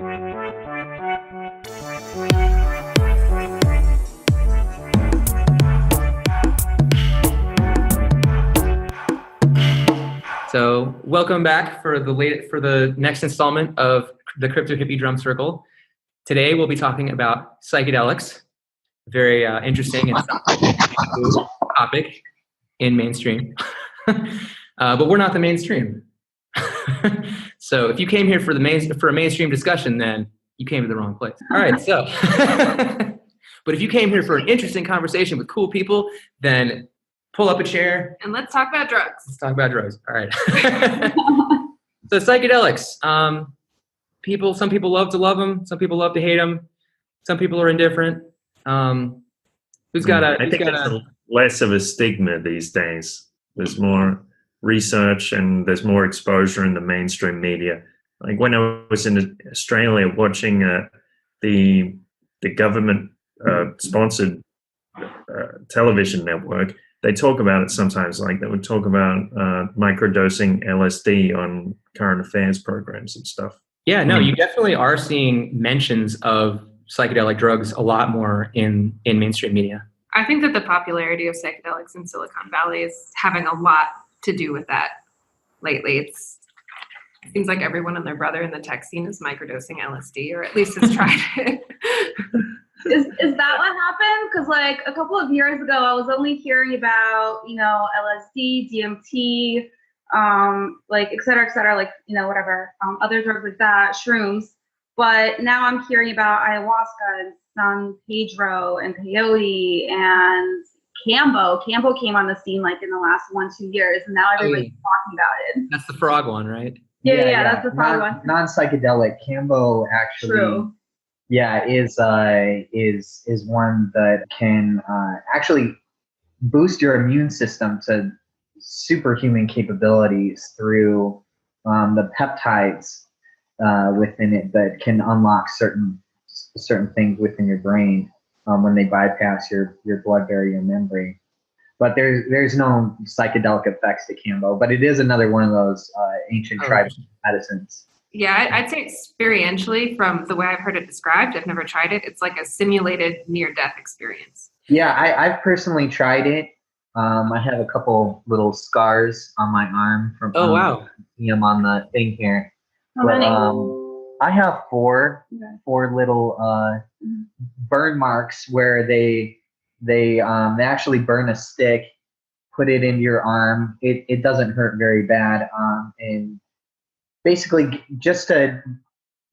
So welcome back for the next installment of the Crypto Hippie Drum Circle. Today we'll be talking about psychedelics, very interesting and topic in mainstream. But we're not the mainstream. So if you came here for a mainstream discussion, then you came to the wrong place. All right, so but if you came here for an interesting conversation with cool people, then pull up a chair. And let's talk about drugs. Let's talk about drugs. All right. So psychedelics. Some people love to love them. Some people love to hate them. Some people are indifferent. I think there's less of a stigma these days. There's more research and there's more exposure in the mainstream media. Like when I was in Australia watching the government sponsored television network, they talk about it sometimes. Like they would talk about microdosing LSD on current affairs programs and stuff. Yeah, no, you definitely are seeing mentions of psychedelic drugs a lot more in mainstream media. I think that the popularity of psychedelics in Silicon Valley is having a lot to do with that lately. It seems like everyone and their brother in the tech scene is microdosing LSD, or at least has tried it. Is that what happened? Because like a couple of years ago, I was only hearing about, LSD, DMT, like et cetera, like, whatever, other drugs like that, shrooms. But now I'm hearing about ayahuasca and San Pedro and peyote and kambó. Kambó came on the scene like in the last 1-2 years, and now everybody's talking about it. That's the frog one, right? Yeah, that's the frog one. Non-psychedelic kambó actually. True. Yeah, is one that can actually boost your immune system to superhuman capabilities through the peptides within it that can unlock certain things within your brain when they bypass your blood barrier membrane. But there's no psychedelic effects to kambó, but it is another one of those ancient tribal medicines. Yeah, I'd say experientially, from the way I've heard it described, I've never tried it. It's like a simulated near-death experience. Yeah, I've personally tried it. I have a couple little scars on my arm from wow. I'm on the thing here. How many? I have four little burn marks where they actually burn a stick, put it into your arm. It doesn't hurt very bad, and basically just to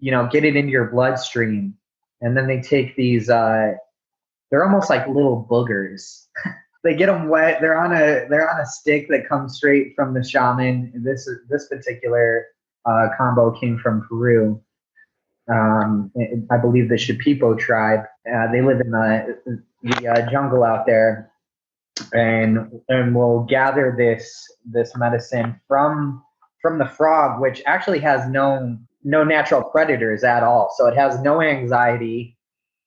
get it into your bloodstream. And then they take these they're almost like little boogers. They get them wet. They're on a stick that comes straight from the shaman. This particular combo came from Peru. I believe the Shipibo tribe. They live in the jungle out there, and we'll gather this medicine from the frog, which actually has no natural predators at all. So it has no anxiety.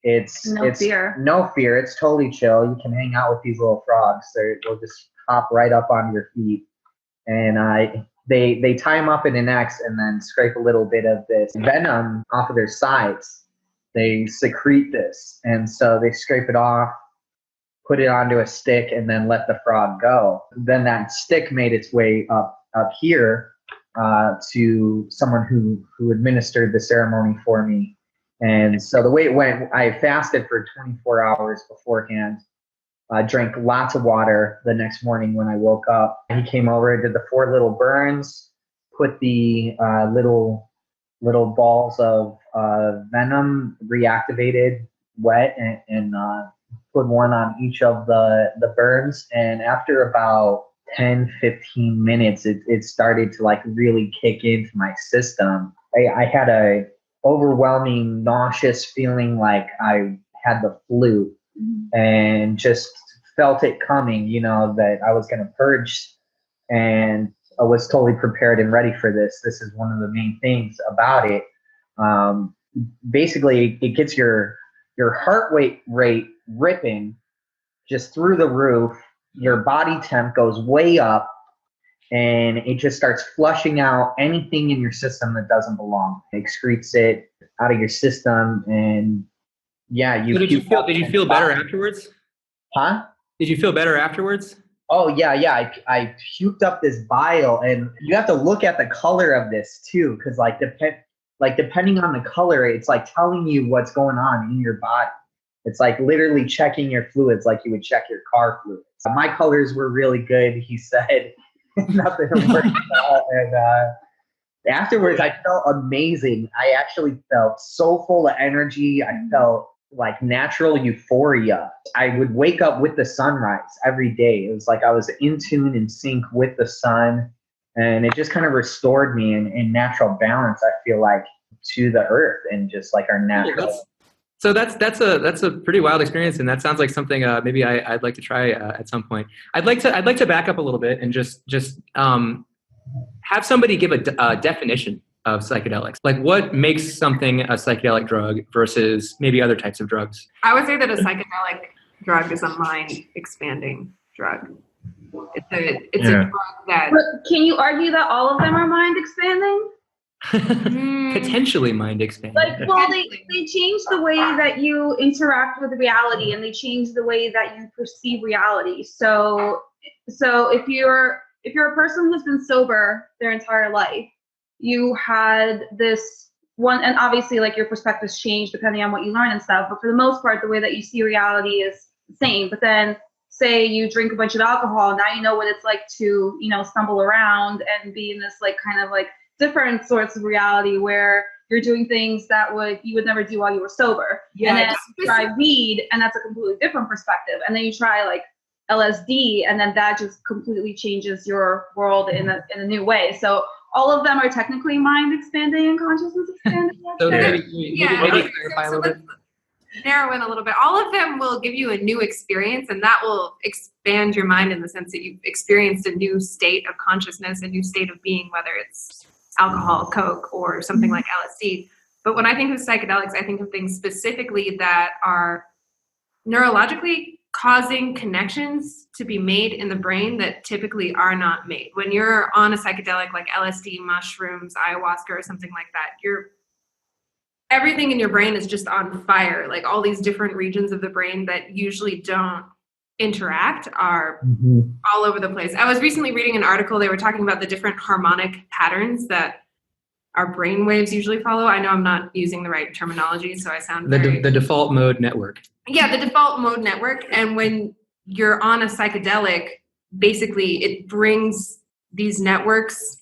It's no fear. It's totally chill. You can hang out with these little frogs. They'll just hop right up on your feet, and they tie them up in an X and then scrape a little bit of this venom off of their sides. They secrete this, and so they scrape it off, put it onto a stick, and then let the frog go. Then that stick made its way up here to someone who administered the ceremony for me. And so the way it went, I fasted for 24 hours beforehand. Drank lots of water the next morning when I woke up. He came over, did the 4 little burns, put the little balls of venom, reactivated, wet, and put one on each of the burns. And after about 10-15 minutes, it started to like really kick into my system. I had a overwhelming nauseous feeling like I had the flu, and just felt it coming, that I was going to purge, and I was totally prepared and ready for this. This is one of the main things about it. Basically, it gets your heart rate ripping just through the roof. Your body temp goes way up, and it just starts flushing out anything in your system that doesn't belong. It excretes it. out of your system, and yeah, So did you feel better afterwards? Huh? Did you feel better afterwards? Oh yeah. I puked up this bile, and you have to look at the color of this too, because like depending on the color, it's like telling you what's going on in your body. It's like literally checking your fluids, like you would check your car fluids. My colors were really good, he said. Nothing worked out, and afterwards I felt amazing. I actually felt so full of energy. I felt like natural euphoria. I would wake up with the sunrise every day. It was like I was in tune and sync with the sun, and it just kind of restored me in natural balance, I feel like, to the earth and just like our natural. So that's a pretty wild experience, and that sounds like something maybe I'd like to try at some point. I'd like to back up a little bit and just have somebody give a definition of psychedelics. Like, what makes something a psychedelic drug versus maybe other types of drugs? I would say that a psychedelic drug is a mind-expanding drug. It's a drug that... But can you argue that all of them are mind-expanding? Potentially mind-expanding. Like, well, they change the way that you interact with reality, and they change the way that you perceive reality. So if you're a person who's been sober their entire life, you had this one, and obviously like your perspectives change depending on what you learn and stuff, but for the most part, the way that you see reality is the same. But then say you drink a bunch of alcohol, now you know what it's like to, stumble around and be in this like kind of like different sorts of reality where you're doing things that you would never do while you were sober. Yeah, and then you try weed, and that's a completely different perspective. And then you try like LSD, and then that just completely changes your world in a new way. So all of them are technically mind expanding and consciousness expanding. So maybe clarify a little bit. Narrow in a little bit. All of them will give you a new experience, and that will expand your mind in the sense that you've experienced a new state of consciousness, a new state of being, whether it's alcohol, Coke, or something like LSD. But when I think of psychedelics, I think of things specifically that are neurologically causing connections to be made in the brain that typically are not made. When you're on a psychedelic like LSD, mushrooms, ayahuasca, or something like that, everything in your brain is just on fire. Like all these different regions of the brain that usually don't interact are all over the place. I was recently reading an article. They were talking about the different harmonic patterns that our brain waves usually follow. I know I'm not using the right terminology, so I sound the default mode network. Yeah, the default mode network. And when you're on a psychedelic, basically it brings these networks,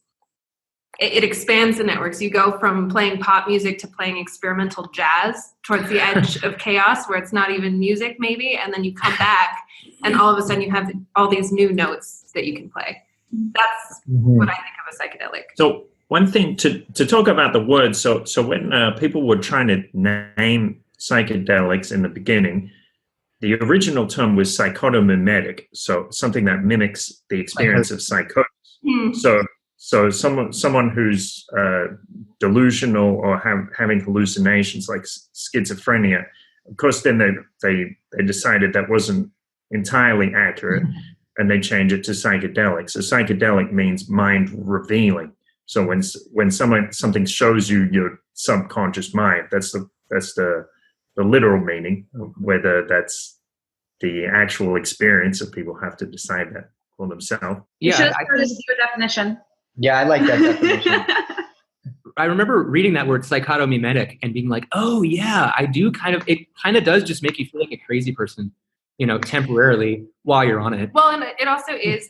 it expands the networks. You go from playing pop music to playing experimental jazz towards the edge of chaos where it's not even music maybe, and then you come back and all of a sudden you have all these new notes that you can play. That's what I think of a psychedelic. So one thing to talk about the words, so when people were trying to name psychedelics in the beginning, the original term was psychotomimetic, so something that mimics the experience of psychosis. So someone who's delusional or having hallucinations like schizophrenia, of course, then they decided that wasn't entirely accurate, and they changed it to psychedelic. So psychedelic means mind revealing. So when something shows you your subconscious mind, that's the literal meaning. Whether that's the actual experience, of people have to decide that for themselves. You should have started to do a definition. Yeah, I like that definition. I remember reading that word psychotomimetic and being like, oh yeah, it kind of does just make you feel like a crazy person, temporarily while you're on it. Well, and it also is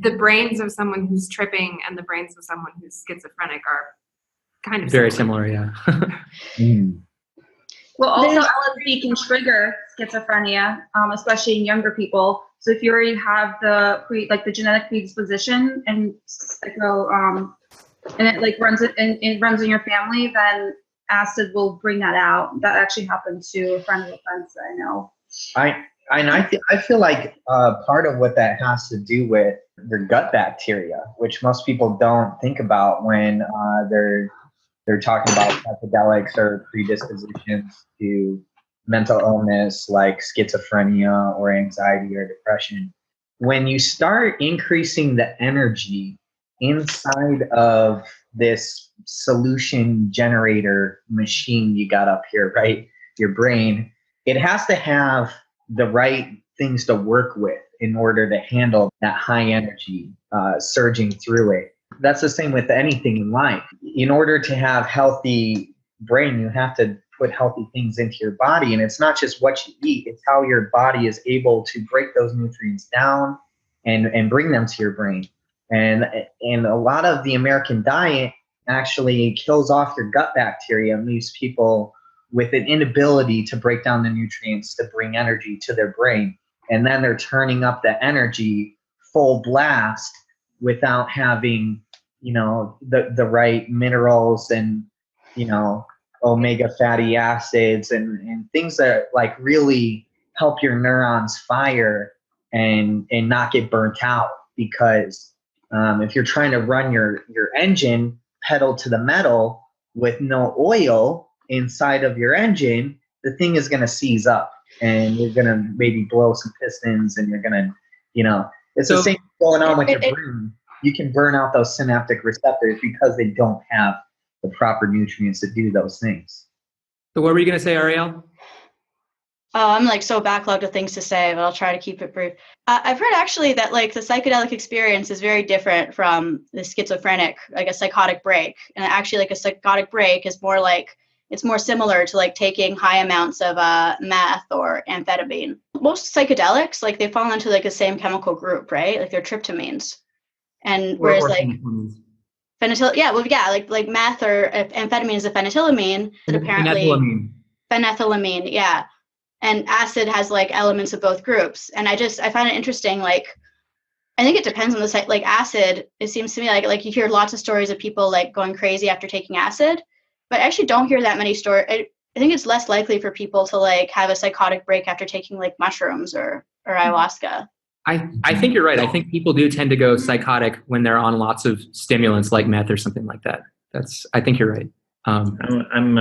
the brains of someone who's tripping and the brains of someone who's schizophrenic are kind of very similar, yeah. Well, also LSD can trigger schizophrenia, especially in younger people. So if you already have the genetic predisposition and and it like runs in your family, then acid will bring that out. That actually happened to a friend of a friend's that I know. I feel like part of what that has to do with your gut bacteria, which most people don't think about when they're talking about psychedelics or predispositions to mental illness like schizophrenia or anxiety or depression. When you start increasing the energy inside of this solution generator machine you got up here, right? Your brain, it has to have the right things to work with in order to handle that high energy surging through it. That's the same with anything in life. In order to have healthy brain, you have to put healthy things into your body. And it's not just what you eat, it's how your body is able to break those nutrients down and bring them to your brain. And a lot of the American diet actually kills off your gut bacteria and leaves people with an inability to break down the nutrients to bring energy to their brain. And then they're turning up the energy full blast without having, the right minerals and, omega fatty acids and things that like really help your neurons fire and not get burnt out. Because if you're trying to run your engine pedal to the metal with no oil inside of your engine, the thing is going to seize up and you're going to maybe blow some pistons and you're going to, it's the same going on with your brain. You can burn out those synaptic receptors because they don't have the proper nutrients to do those things. So what were you going to say, Ariel? Oh, I'm like so backlogged with things to say, but I'll try to keep it brief. I've heard actually that like the psychedelic experience is very different from the schizophrenic, like a psychotic break. And actually like a psychotic break is more like, it's more similar to like taking high amounts of meth or amphetamine. Most psychedelics, like they fall into like the same chemical group, right? Like they're tryptamines. And whereas like like meth or amphetamine is a phenethylamine that apparently phenethylamine, yeah. And acid has like elements of both groups. And I find it interesting. Like, I think it depends on the site. Like acid, it seems to me like you hear lots of stories of people like going crazy after taking acid, but I actually don't hear that many stories. I think it's less likely for people to like have a psychotic break after taking like mushrooms or ayahuasca. I think you're right. I think people do tend to go psychotic when they're on lots of stimulants like meth or something like that. I think you're right. I'm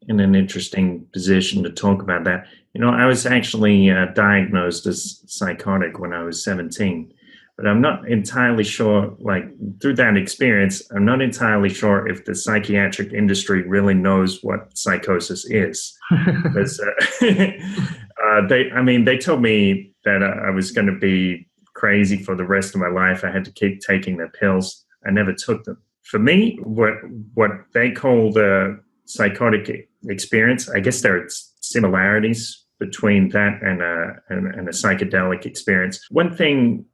in an interesting position to talk about that. I was actually diagnosed as psychotic when I was 17, but I'm not entirely sure, like through that experience, I'm not entirely sure if the psychiatric industry really knows what psychosis is. Because, they told me that I was going to be crazy for the rest of my life. I had to keep taking the pills. I never took them. For me, what they call the psychotic experience, I guess there are similarities between that and a psychedelic experience. One thing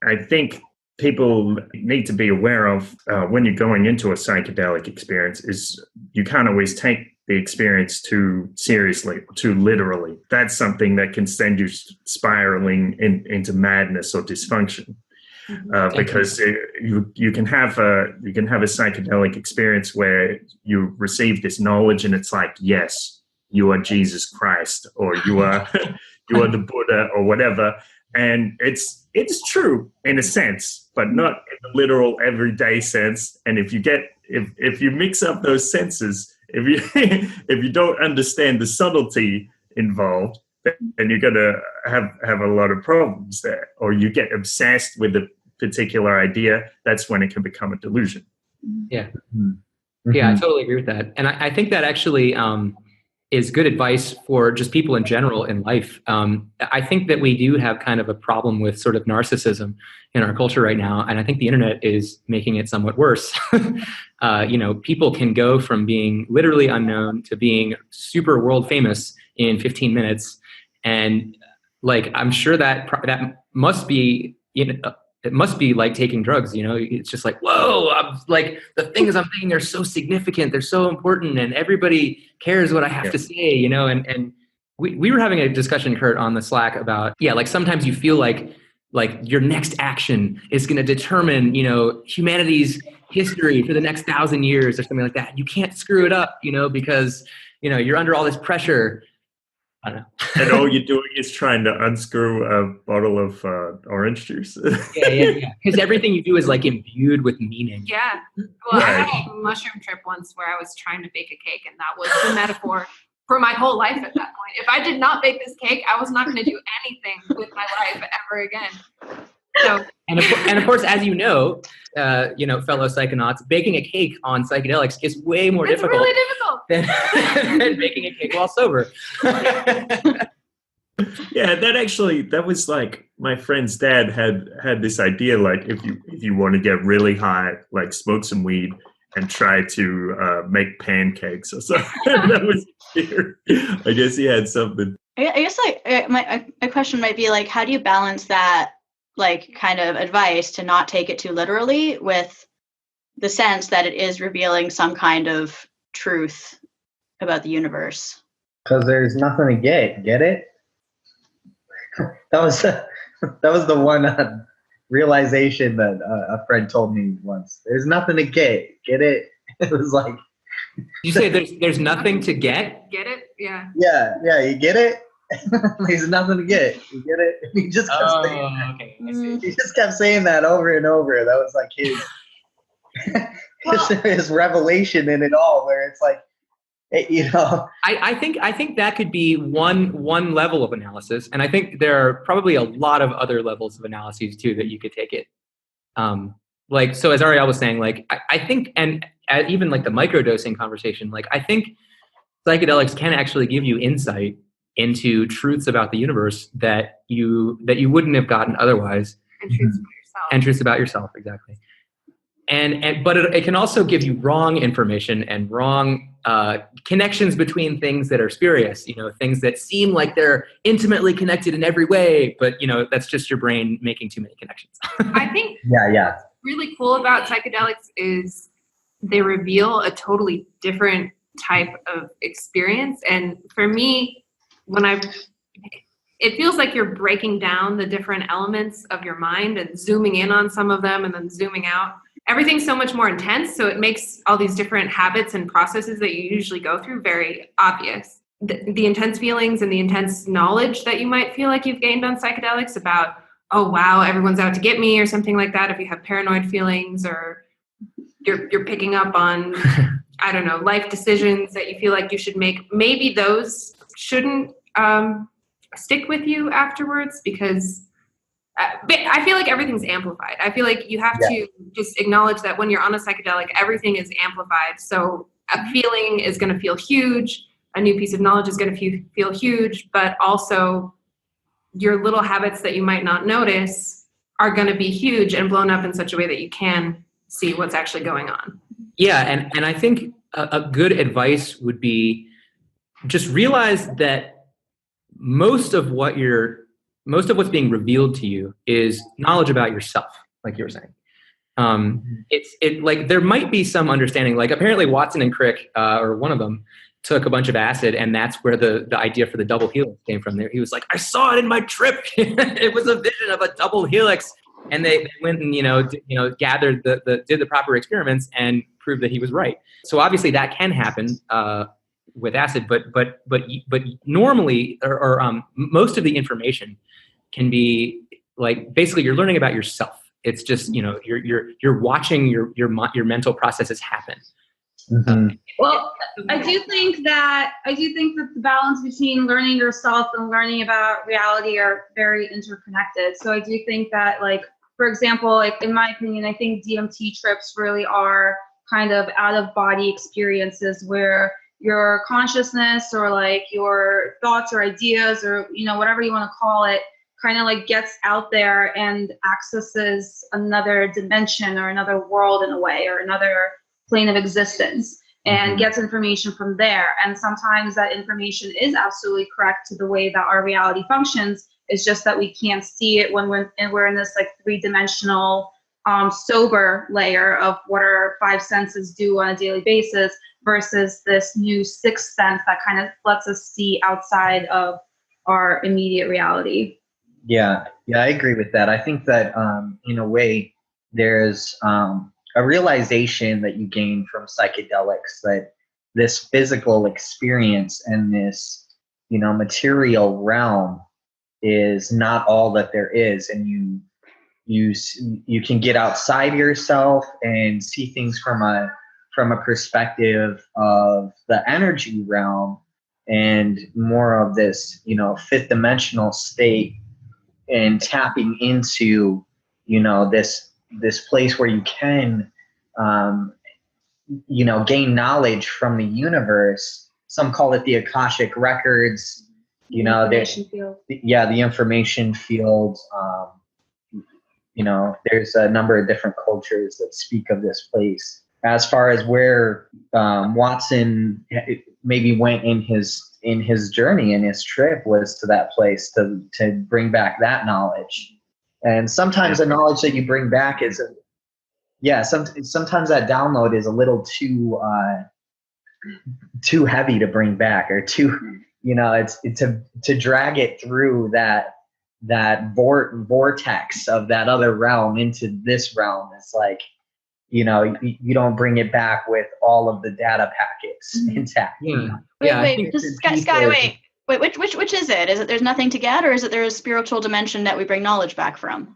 I think people need to be aware of when you're going into a psychedelic experience is you can't always take the experience too seriously, too literally. That's something that can send you spiraling into madness or dysfunction. Because you can have a psychedelic experience where you receive this knowledge and it's like, yes, you are Jesus Christ, or you are the Buddha, or whatever, and it's true in a sense, but not in the literal everyday sense. And if you mix up those senses, if you don't understand the subtlety involved, then you're gonna have a lot of problems there, or you get obsessed with a particular idea. That's when it can become a delusion. Yeah. Mm-hmm. Yeah, I totally agree with that. And I think that actually is good advice for just people in general in life. I think that we do have kind of a problem with sort of narcissism in our culture right now. And I think the internet is making it somewhat worse. People can go from being literally unknown to being super world famous in 15 minutes. And like, I'm sure that must be, it must be like taking drugs, it's just like, whoa, I'm like, the things I'm thinking are so significant. They're so important and everybody cares what I have to say, and we were having a discussion, Kurt, on the Slack about, like sometimes you feel like your next action is going to determine, humanity's history for the next 1,000 years or something like that. You can't screw it up, because, you're under all this pressure. I don't know. And all you're doing is trying to unscrew a bottle of orange juice. Yeah. Because everything you do is like imbued with meaning. Yeah. Well, I had a mushroom trip once where I was trying to bake a cake, and that was the metaphor for my whole life at that point. If I did not bake this cake, I was not going to do anything with my life ever again. So, and of course, as you know, fellow psychonauts, baking a cake on psychedelics is way more it's difficult, really difficult than baking a cake while sober. Yeah, that was like my friend's dad had this idea, like if you want to get really high, like smoke some weed and try to make pancakes or something. That was weird. I guess he had something. I guess like my question might be like, how do you balance that like kind of advice to not take it too literally with the sense that it is revealing some kind of truth about the universe? Because there's nothing to get it? That was the one realization that a friend told me once. There's nothing to get it? It was like, you say there's nothing to get? Get it? Yeah. Yeah, you get it? There's nothing to get. You get it? He just kept saying that. Okay. I see. He just kept saying that over and over. That was like his revelation in it all, where it's like, I think that could be one level of analysis, and I think there are probably a lot of other levels of analyses too that you could take it. Like, so as Ariel was saying, like I think, and even like the microdosing conversation, like I think psychedelics can actually give you insight into truths about the universe that you wouldn't have gotten otherwise. And truths about yourself. And truths about yourself, exactly. But it can also give you wrong information and wrong connections between things that are spurious, things that seem like they're intimately connected in every way, but that's just your brain making too many connections. I think yeah. really cool about psychedelics is they reveal a totally different type of experience. And for me, it feels like you're breaking down the different elements of your mind and zooming in on some of them and then zooming out. Everything's so much more intense, so it makes all these different habits and processes that you usually go through very obvious. The intense feelings and the intense knowledge that you might feel like you've gained on psychedelics about, oh wow, everyone's out to get me or something like that, if you have paranoid feelings or you're picking up on, I don't know, life decisions that you feel like you should make. Maybe those shouldn't stick with you afterwards, because I feel like everything's amplified. I feel like you have to just acknowledge that when you're on a psychedelic, everything is amplified. So a feeling is going to feel huge. A new piece of knowledge is going to feel huge, but also your little habits that you might not notice are going to be huge and blown up in such a way that you can see what's actually going on. Yeah. And I think a good advice would be just realize that most of what's being revealed to you is knowledge about yourself, like you were saying. Like there might be some understanding, like apparently Watson and Crick, or one of them, took a bunch of acid, and that's where the idea for the double helix came from. There, he was like, I saw it in my trip. It was a vision of a double helix, and they went and gathered did the proper experiments and proved that he was right. So obviously that can happen with acid, but normally or most of the information can be like basically you're learning about yourself. It's just you're watching your mental processes happen. Mm-hmm. Well, I do think that the balance between learning yourself and learning about reality are very interconnected. So I do think that, like, for example, like in my opinion, I think DMT trips really are kind of out of body experiences where your consciousness or like your thoughts or ideas or whatever you want to call it kind of like gets out there and accesses another dimension or another world in a way, or another plane of existence, and gets information from there. And sometimes that information is absolutely correct to the way that our reality functions. It's just that we can't see it when we're in this like three-dimensional sober layer of what our five senses do on a daily basis, versus this new sixth sense that kind of lets us see outside of our immediate reality. Yeah, I agree with that. I think that in a way there's a realization that you gain from psychedelics that this physical experience and this material realm is not all that there is, and you can get outside yourself and see things from a perspective of the energy realm and more of this fifth dimensional state, and tapping into this place where you can, gain knowledge from the universe. Some call it the Akashic records. The information field. There's a number of different cultures that speak of this place. As far as where Watson maybe went in his journey, in his trip, was to that place to bring back that knowledge. And sometimes the knowledge that you bring back is, sometimes that download is a little too heavy to bring back, or too, it's to drag it through that vortex of that other realm into this realm. It's like, you don't bring it back with all of the data packets intact. Wait, which is it? Is it there's nothing to get, or is it there's a spiritual dimension that we bring knowledge back from?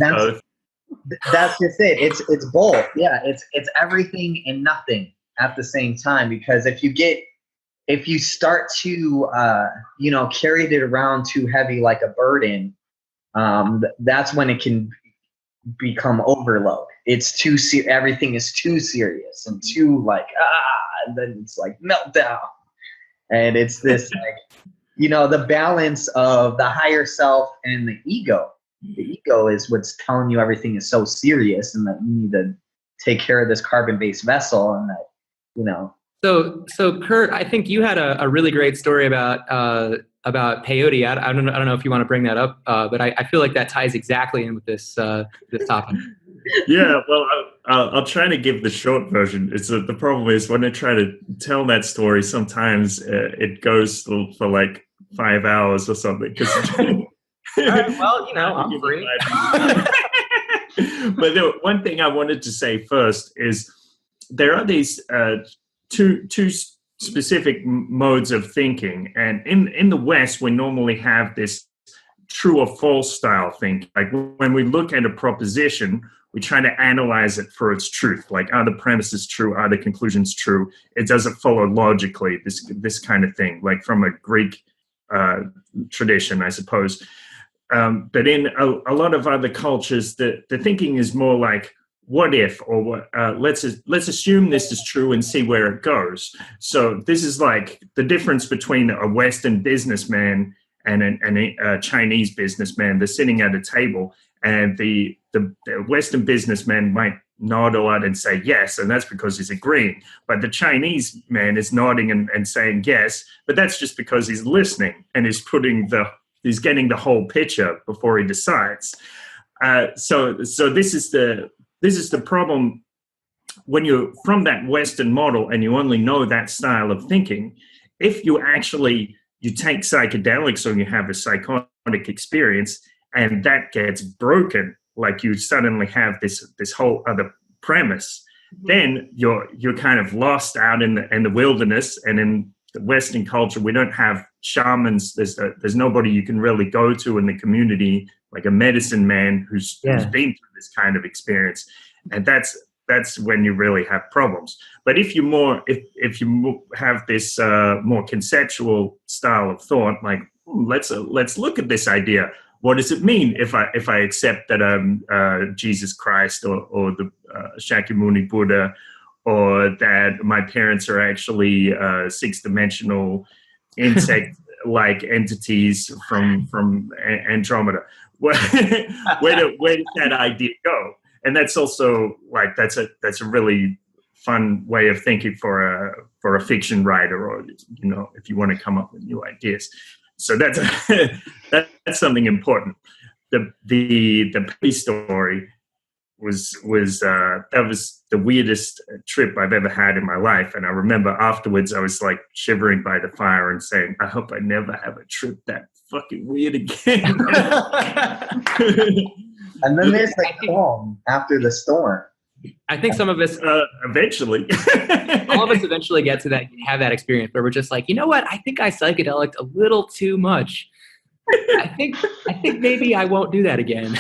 That's just it. It's both. Yeah, it's everything and nothing at the same time. Because if you start to carry it around too heavy like a burden, that's when it can become overload. It's too everything is too serious and too and then it's like meltdown. And it's this the balance of the higher self and the ego. The ego is what's telling you everything is so serious and that you need to take care of this carbon-based vessel, and that, So Kurt, I think you had a really great story about peyote. I don't know if you want to bring that up, but I feel like that ties exactly in with this topic. Yeah, well, I'll try to give the short version. The problem is when I try to tell that story, sometimes it goes for like 5 hours or something. All right, well, I'm free. But one thing I wanted to say first is there are these two specific modes of thinking, and in the West we normally have this true or false style thinking. Like when we look at a proposition, we try to analyze it for its truth. Like, are the premises true? Are the conclusions true? It doesn't follow logically. This kind of thing, like from a Greek tradition, I suppose. But in a lot of other cultures, the thinking is more like, what if, or let's assume this is true and see where it goes. So this is like the difference between a Western businessman and a Chinese businessman. They're sitting at a table, and the Western businessman might nod a lot and say yes, and that's because he's agreeing. But the Chinese man is nodding and saying yes, but that's just because he's listening and he's getting the whole picture before he decides. So this is the problem when you're from that Western model and you only know that style of thinking. If you take psychedelics or you have a psychotic experience and that gets broken, like you suddenly have this whole other premise, then you're kind of lost out in the wilderness. And in the Western culture, we don't have shamans. There's nobody you can really go to in the community, like a medicine man who's been through this kind of experience, and that's when you really have problems. But if you have this more conceptual style of thought, like let's look at this idea. What does it mean if I accept that I'm Jesus Christ or the Shakyamuni Buddha, or that my parents are actually six-dimensional insect-like entities from Andromeda? Where does that idea go? And that's also like that's a really fun way of thinking for a fiction writer, or if you want to come up with new ideas. So that's something important. The Petty story was that was the weirdest trip I've ever had in my life. And I remember afterwards I was like shivering by the fire and saying, I hope I never have a trip that fucking weird again. And then there's the calm after the storm. I think some of us eventually all of us eventually get to have that experience where we're just like, you know what, I think I psychedeliced a little too much. I think maybe I won't do that again.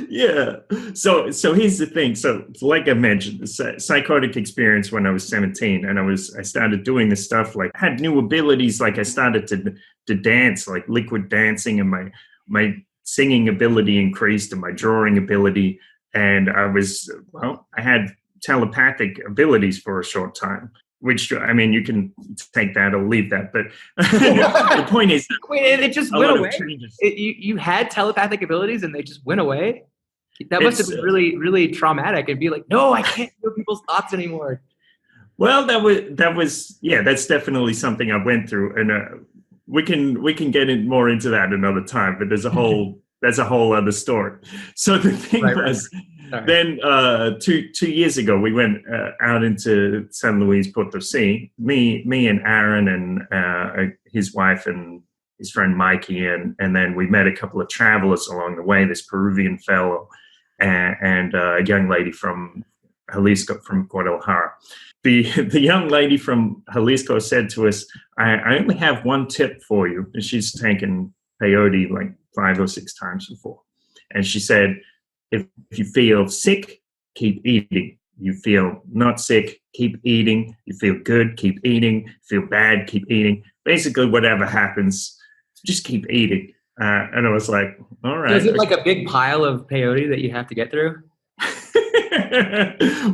Yeah. So here's the thing. So like I mentioned, the psychotic experience when I was 17, and I started doing this stuff, like I had new abilities. Like I started to dance, like liquid dancing, and my singing ability increased and my drawing ability. And I had telepathic abilities for a short time, which, I mean, you can take that or leave that. But the point is, wait, it just went away? You had telepathic abilities and they just went away? That must have been really, really traumatic. And be like, no, I can't know people's thoughts anymore. Well, that was that's definitely something I went through, and we can get more into that another time. But there's a whole other story. So the thing was, then 2 years ago, we went out into San Luis Potosi. Me and Aaron and his wife and his friend Mikey, and then we met a couple of travelers along the way. This Peruvian fellow and a young lady from Jalisco, from Guadalajara. The young lady from Jalisco said to us, I only have one tip for you. And she's taken peyote like 5 or 6 times before. And she said, if you feel sick, keep eating. You feel not sick, keep eating. You feel good, keep eating. Feel bad, keep eating. Basically, whatever happens, just keep eating. And I was like, all right. So is it like a big pile of peyote that you have to get through?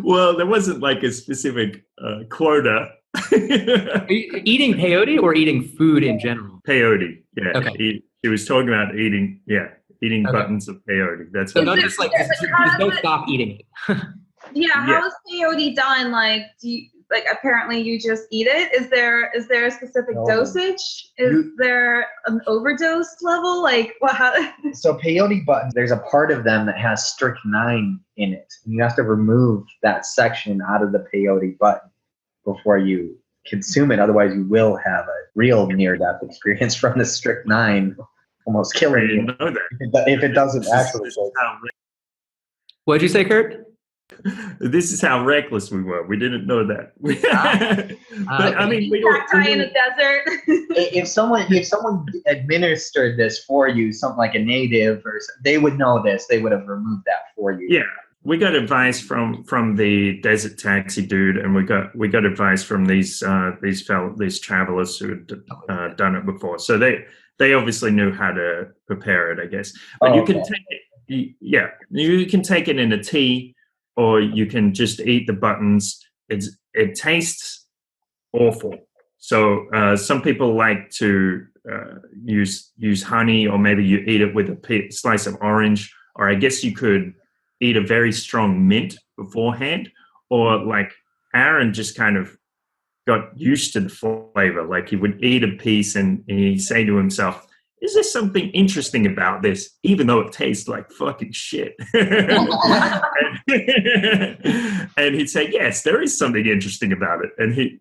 Well, there wasn't like a specific quota. Are you eating peyote or eating food in general? Peyote, yeah. Okay. He was talking about eating buttons of peyote. That's so just don't stop eating it. How is peyote done? Like, apparently you just eat it. Is there a specific dosage? Is there an overdose level? Like, what? So peyote buttons, there's a part of them that has strychnine in it. And you have to remove that section out of the peyote button before you consume it. Otherwise, you will have a real near-death experience from the strychnine, almost killing you. Know that. If it doesn't actually. What'd you say, Kurt? This is how reckless we were. We didn't know that. But I mean, in the desert. if someone administered this for you, something like a native, or they would know this. They would have removed that for you. Yeah, we got advice from the desert taxi dude, and we got advice from these travelers who had done it before. So they obviously knew how to prepare it, I guess. But you can take it. Yeah, you can take it in a tea. Or you can just eat the buttons. It tastes awful. So some people like to use honey, or maybe you eat it with a slice of orange, or I guess you could eat a very strong mint beforehand. Or like Aaron just kind of got used to the flavor. Like he would eat a piece and he'd say to himself, is there something interesting about this, even though it tastes like fucking shit? And he'd say, yes, there is something interesting about it. And he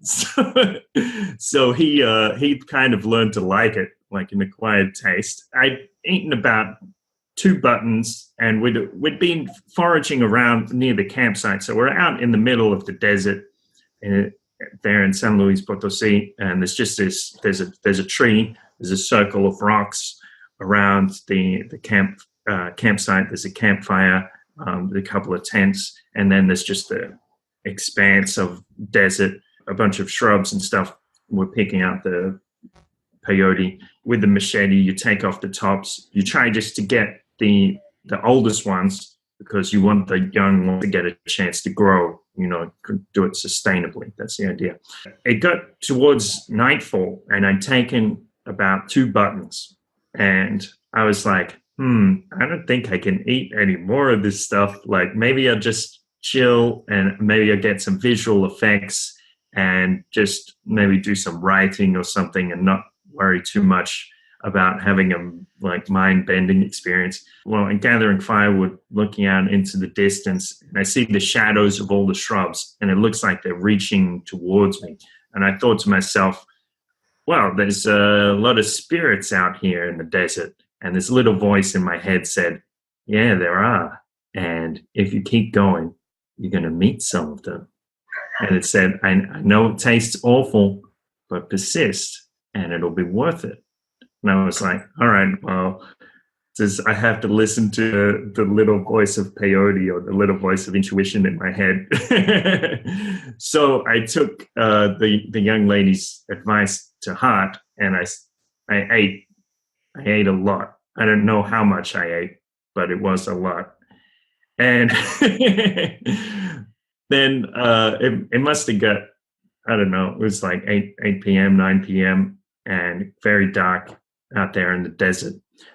kind of learned to like it, like an acquired taste. I'd eaten about 2 buttons, and we'd been foraging around near the campsite. So we're out in the middle of the desert, there in San Luis Potosi, and there's just there's a tree. There's a circle of rocks around the campsite. There's a campfire, a couple of tents, and then there's just the expanse of desert, a bunch of shrubs and stuff. We're picking out the peyote with the machete. You take off the tops. You try just to get the oldest ones, because you want the young ones to get a chance to grow, do it sustainably. That's the idea. It got towards nightfall, and I'd taken about 2 buttons, and I was like, I don't think I can eat any more of this stuff. Like, maybe I'll just chill, and maybe I'll get some visual effects, and just maybe do some writing or something, and not worry too much about having a mind-bending experience. Well, I'm gathering firewood, looking out into the distance, and I see the shadows of all the shrubs, and it looks like they're reaching towards me. And I thought to myself, well, there's a lot of spirits out here in the desert. And this little voice in my head said, yeah, there are. And if you keep going, you're going to meet some of them. And it said, I know it tastes awful, but persist, and it'll be worth it. And I was like, all right, well, I have to listen to the little voice of peyote, or the little voice of intuition in my head. So I took the young lady's advice to heart, and I ate a lot. I don't know how much I ate, but it was a lot. And then it must have got, I don't know, it was like 8 p.m., 9 p.m., and very dark out there in the desert.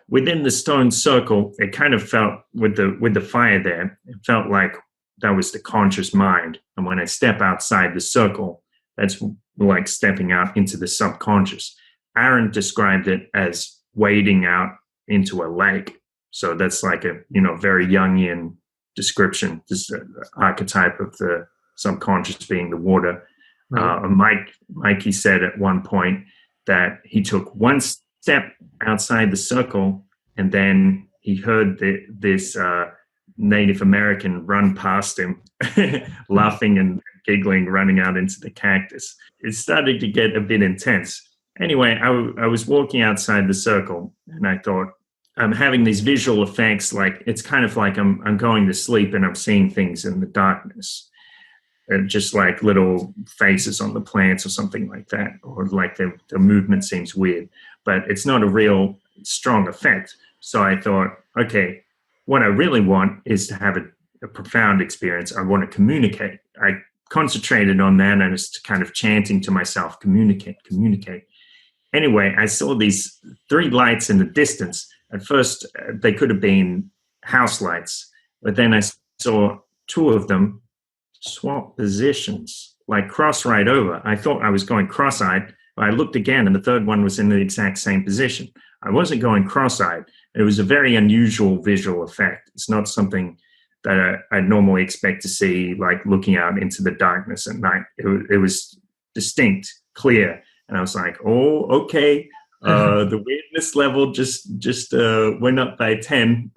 Within the stone circle, it kind of felt, with the fire there, it felt like that was the conscious mind. And when I step outside the circle, that's like stepping out into the subconscious. Aaron described it as wading out into a lake. So that's like a, very Jungian description, this archetype of the subconscious being the water. Right. Mikey said at one point that he took one step outside the circle, and then he heard this Native American run past him, laughing and giggling, running out into the cactus. It started to get a bit intense. Anyway, I was walking outside the circle, and I thought, I'm having these visual effects, like it's kind of like I'm going to sleep and I'm seeing things in the darkness. Just like little faces on the plants or something like that, or like the movement seems weird, but it's not a real strong effect. So I thought, okay, what I really want is to have a profound experience. I want to communicate. I concentrated on that, and I was kind of chanting to myself, communicate. Anyway, I saw these 3 lights in the distance. At first, they could have been house lights, but then I saw 2 of them swap positions, like cross right over. I thought I was going cross-eyed, but I looked again, and the 3rd one was in the exact same position. I wasn't going cross-eyed. It was a very unusual visual effect. It's not something that I normally expect to see, like looking out into the darkness at night. It was distinct, clear, and I was like, oh, okay. The weirdness level just went up by 10.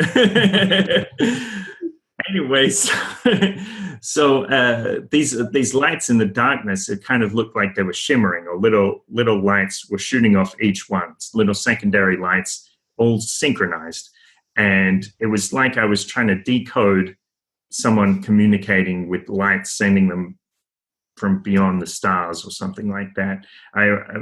Anyways, so these lights in the darkness, it kind of looked like they were shimmering, or little lights were shooting off each one, little secondary lights, all synchronized. And it was like I was trying to decode someone communicating with lights, sending them from beyond the stars or something like that.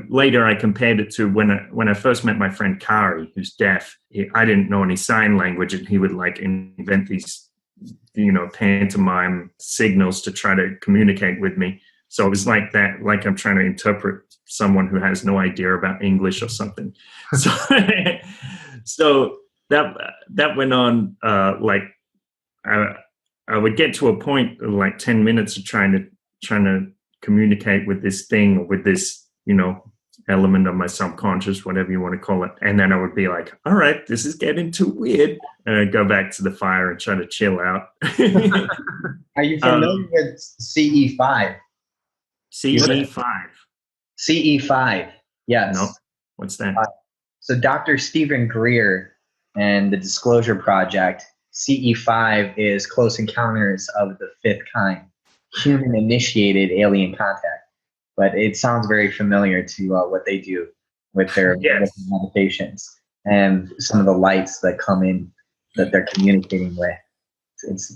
Later I compared it to when I first met my friend Kari, who's deaf. I didn't know any sign language, and he would like invent these pantomime signals to try to communicate with me. So it was like that, like I'm trying to interpret someone who has no idea about English or something. So that went on, like I would get to a point of like 10 minutes of trying to communicate with this thing, or with this, element of my subconscious, whatever you want to call it. And then I would be like, all right, this is getting too weird. And I'd go back to the fire and try to chill out. Are you familiar with CE5? CE5? CE5, yes. No, what's that? So Dr. Stephen Greer and the Disclosure Project, CE5 is Close Encounters of the Fifth Kind, human-initiated alien contact. But it sounds very familiar to what they do with their meditations, and some of the lights that come in that they're communicating with.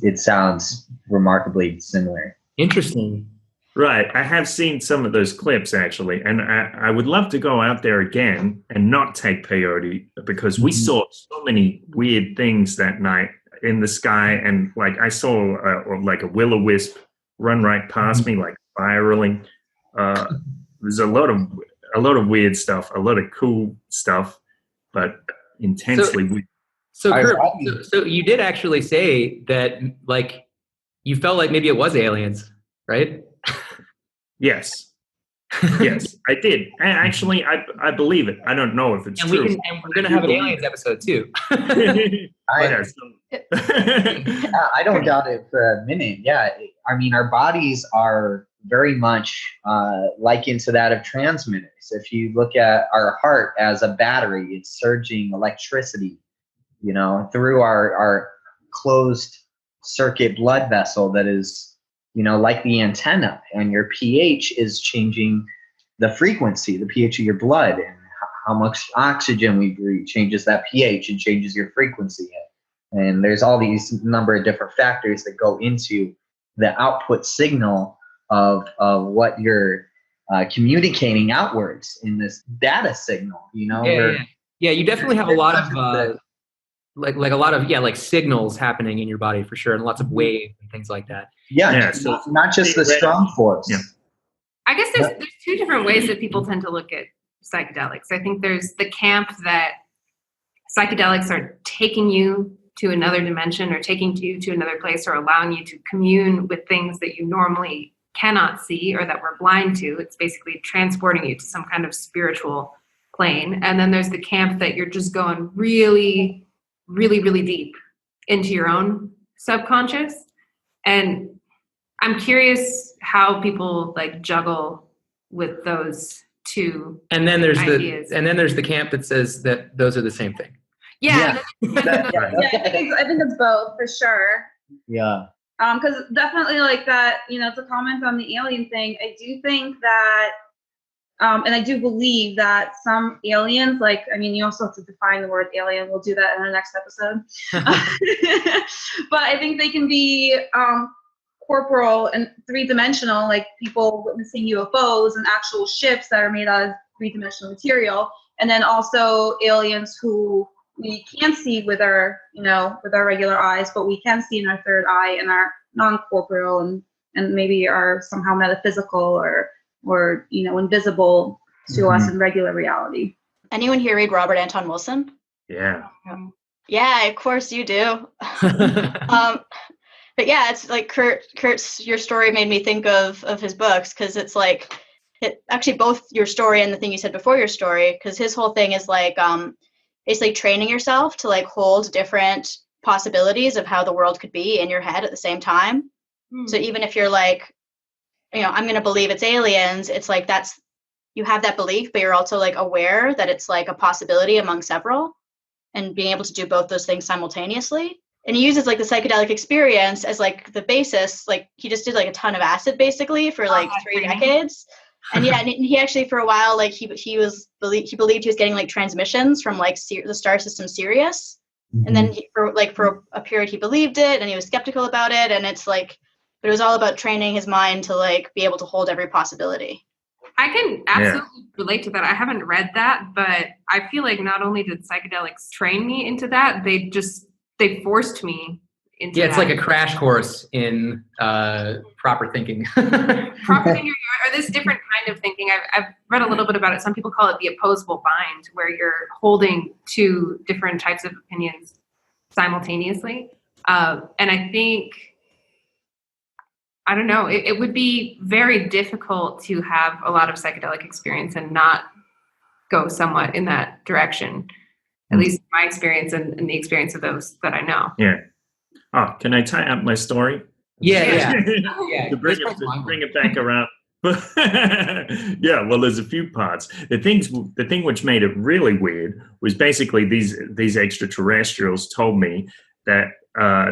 It sounds remarkably similar. Interesting. Right. I have seen some of those clips, actually, and I would love to go out there again and not take peyote, because we saw so many weird things that night in the sky, and like I saw like a will-o-wisp run right past me, like spiraling. There's a lot of weird stuff, a lot of cool stuff, but intensely weird. So you did actually say that, like, you felt like maybe it was aliens, right? Yes, I did. And I believe it. I don't know if it's true. And we're gonna have an aliens episode too. I don't doubt it for a minute. Yeah, I mean, our bodies are very much likened to that of transmitters. If you look at our heart as a battery, it's surging electricity, through our closed circuit blood vessel that is, like the antenna, and your pH is changing the frequency, the pH of your blood, and how much oxygen we breathe changes that pH and changes your frequency. And there's all these number of different factors that go into the output signal of what you're communicating outwards in this data signal, Yeah, you definitely have a lot of like a lot of like signals happening in your body for sure, and lots of waves and things like that. Yeah, so not just the strong force. Yeah. I guess there's two different ways that people tend to look at psychedelics. I think there's the camp that psychedelics are taking you to another dimension or taking you to another place or allowing you to commune with things that you normally cannot see or that we're blind to. It's basically transporting you to some kind of spiritual plane. And then there's the camp that you're just going really, really, really deep into your own subconscious. And I'm curious how people like juggle with those two ideas. There's the camp that says that those are the same thing. Yeah. I think it's both for sure. Yeah. Because definitely like that, to comment on the alien thing, I do think that, and I do believe that some aliens, you also have to define the word alien. We'll do that in the next episode. But I think they can be corporal and three-dimensional, like people witnessing UFOs and actual ships that are made out of three-dimensional material. And then also aliens who we can't see with our regular eyes, but we can see in our third eye and are non-corporeal and maybe are somehow metaphysical or invisible to us in regular reality. Anyone here read Robert Anton Wilson? Yeah. Yeah, of course you do. But yeah, it's like Kurt's, your story made me think of his books, because it's like, actually both your story and the thing you said before your story, because his whole thing is like basically training yourself to like hold different possibilities of how the world could be in your head at the same time. So even if you're like, I'm going to believe it's aliens, it's like you have that belief, but you're also like aware that it's like a possibility among several, and being able to do both those things simultaneously. And he uses like the psychedelic experience as like the basis. Like he just did like a ton of acid basically for like 3 decades. And yeah, and he actually for a while, like he believed he was getting like transmissions from like the star system Sirius. And then for a period he believed it, and he was skeptical about it. And it's like, but it was all about training his mind to like be able to hold every possibility. I can absolutely relate to that. I haven't read that, but I feel like not only did psychedelics train me into that, they forced me into that. It's like a crash course in proper thinking. Proper thinking, or this different kind of thinking. I've read a little bit about it. Some people call it the opposable bind, where you're holding two different types of opinions simultaneously. And I think, I don't know, it would be very difficult to have a lot of psychedelic experience and not go somewhat in that direction. At least my experience and the experience of those that I know. Yeah. Oh, can I tie up my story? Yeah. To bring it back around. Yeah, well, there's a few parts. The thing which made it really weird was basically these extraterrestrials told me that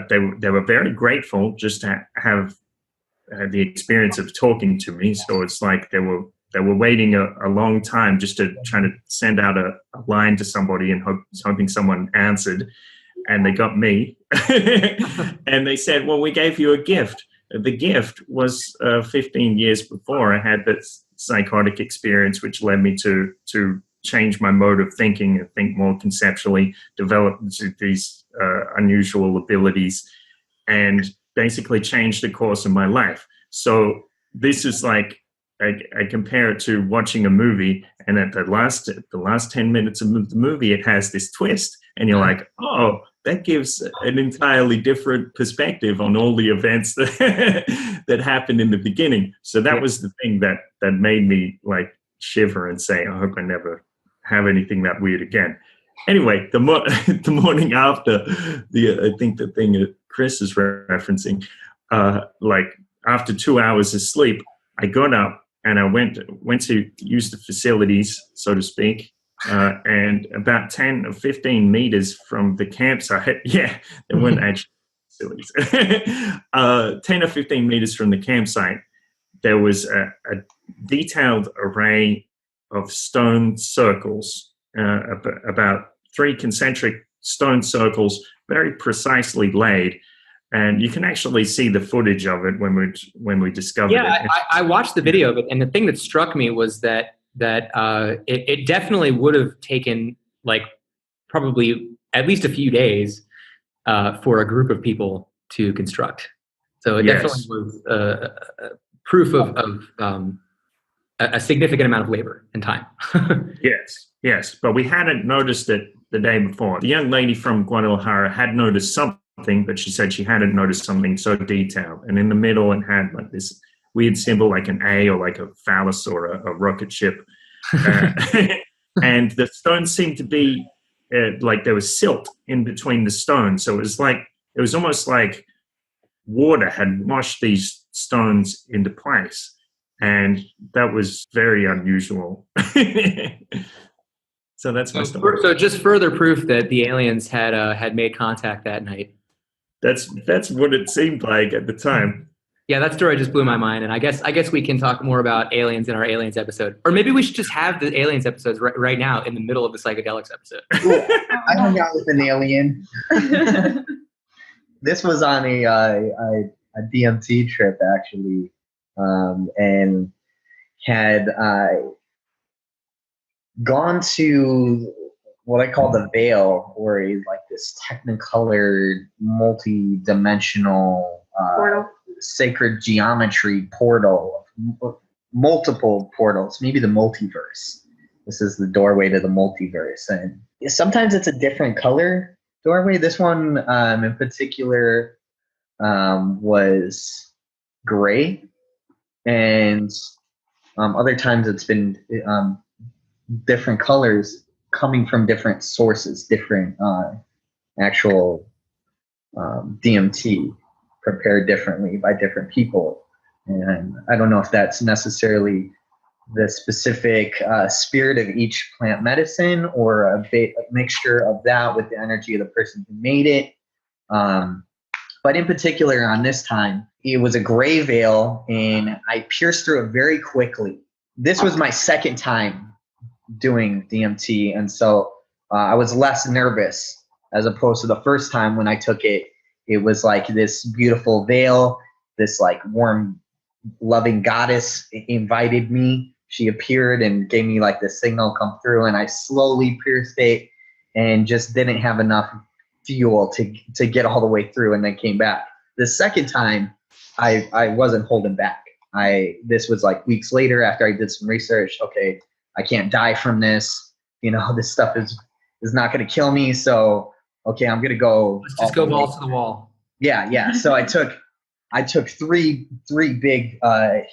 they were very grateful just to have the experience of talking to me. So it's like they were waiting a long time just to try to send out a line to somebody and hoping someone answered. And they got me. And they said, well, we gave you a gift. The gift was 15 years before I had this psychotic experience, which led me to change my mode of thinking and think more conceptually, develop these unusual abilities, and basically change the course of my life. So this is like, I compare it to watching a movie, and at the last 10 minutes of the movie, it has this twist, and you're like, oh, that gives an entirely different perspective on all the events that happened in the beginning. So that was the thing that made me like shiver and say, I hope I never have anything that weird again. Anyway, the morning after, I think the thing that Chris is referencing, like after 2 hours of sleep, I got up and I went to use the facilities, so to speak, and about 10 or 15 meters from the campsite, there weren't actually facilities, 10 or 15 meters from the campsite, there was a detailed array of stone circles, about 3 concentric stone circles, very precisely laid. And you can actually see the footage of it when we discovered it. Yeah, I watched the video of it, and the thing that struck me was that it definitely would have taken like probably at least a few days for a group of people to construct. So it definitely was proof of a significant amount of labor and time. Yes. But we hadn't noticed it the day before. The young lady from Guadalajara had noticed something, but she said she hadn't noticed something so detailed. And in the middle, it had like this weird symbol, like an A or like a phallus or a rocket ship. And the stones seemed to be like there was silt in between the stones. So it was almost like water had washed these stones into place. And that was very unusual. So that's my story. So just further proof that the aliens had made contact that night. That's what it seemed like at the time. Yeah, that story just blew my mind, and I guess we can talk more about aliens in our aliens episode, or maybe we should just have the aliens episodes right now in the middle of the psychedelics episode. Cool. I hung out with an alien. This was on a DMT trip actually, and had gone to what I call the Veil, or like this technicolored, multi-dimensional sacred geometry portal, multiple portals, maybe the multiverse. This is the doorway to the multiverse, and sometimes it's a different color doorway. This one in particular was gray, and other times it's been different colors coming from different sources, different actual DMT prepared differently by different people. And I don't know if that's necessarily the specific spirit of each plant medicine, or a mixture of that with the energy of the person who made it. But in particular on this time, it was a gray veil, and I pierced through it very quickly. This was my second time doing DMT, and so I was less nervous as opposed to the first time when I took it. It was like this beautiful veil, this like warm, loving goddess invited me. She appeared and gave me like the signal, come through, and I slowly pierced it and just didn't have enough fuel to get all the way through, and then came back. The second time, I wasn't holding back. This was like weeks later after I did some research. Okay, I can't die from this. You know, this stuff is not going to kill me. So, okay, I'm going to go. Let's just go balls to the wall. Yeah. So I took three big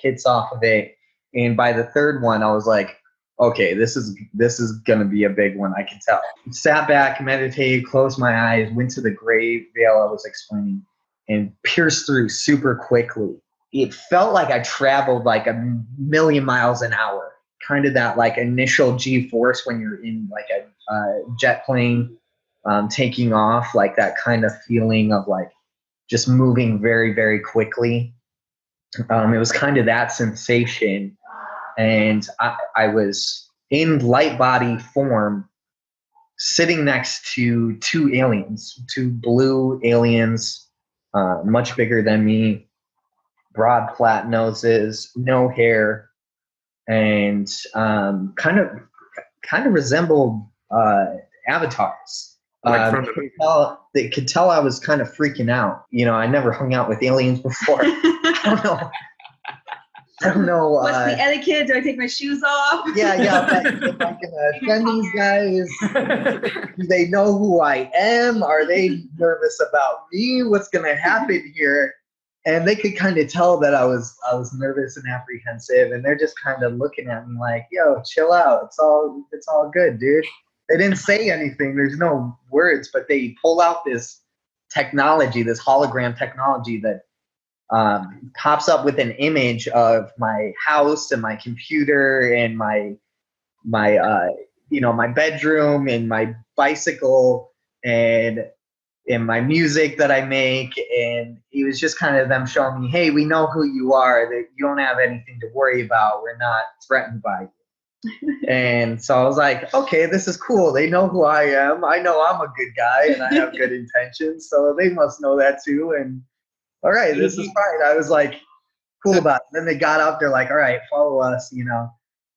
hits off of it. And by the third one, I was like, okay, this is going to be a big one. I can tell. Sat back, meditated, closed my eyes, went to the gray veil I was explaining, and pierced through super quickly. It felt like I traveled like 1,000,000 miles an hour. Kind of that like initial G-force when you're in like a jet plane taking off, like that kind of feeling of like just moving very, very quickly. It was kind of that sensation. And I was in light body form, sitting next to two blue aliens, much bigger than me, broad flat noses, no hair, and kind of resembled avatars. They could tell I was kind of freaking out. You know, I never hung out with aliens before. I don't know. What's the etiquette? Do I take my shoes off? Yeah. If I can offend these guys, do they know who I am? Are they nervous about me? What's going to happen here? And they could kind of tell that I was nervous and apprehensive, and they're just kind of looking at me like, "Yo, chill out. It's all good, dude." They didn't say anything. There's no words, but they pull out this technology, this hologram technology that pops up with an image of my house and my computer and my bedroom and my bicycle and my music that I make. And it was just kind of them showing me, hey, we know who you are, that you don't have anything to worry about. We're not threatened by you. And so I was like, okay, this is cool. They know who I am. I know I'm a good guy and I have good intentions. So they must know that too. And all right, this is fine. I was like, cool about it. Then they got up. They're like, all right, follow us, you know.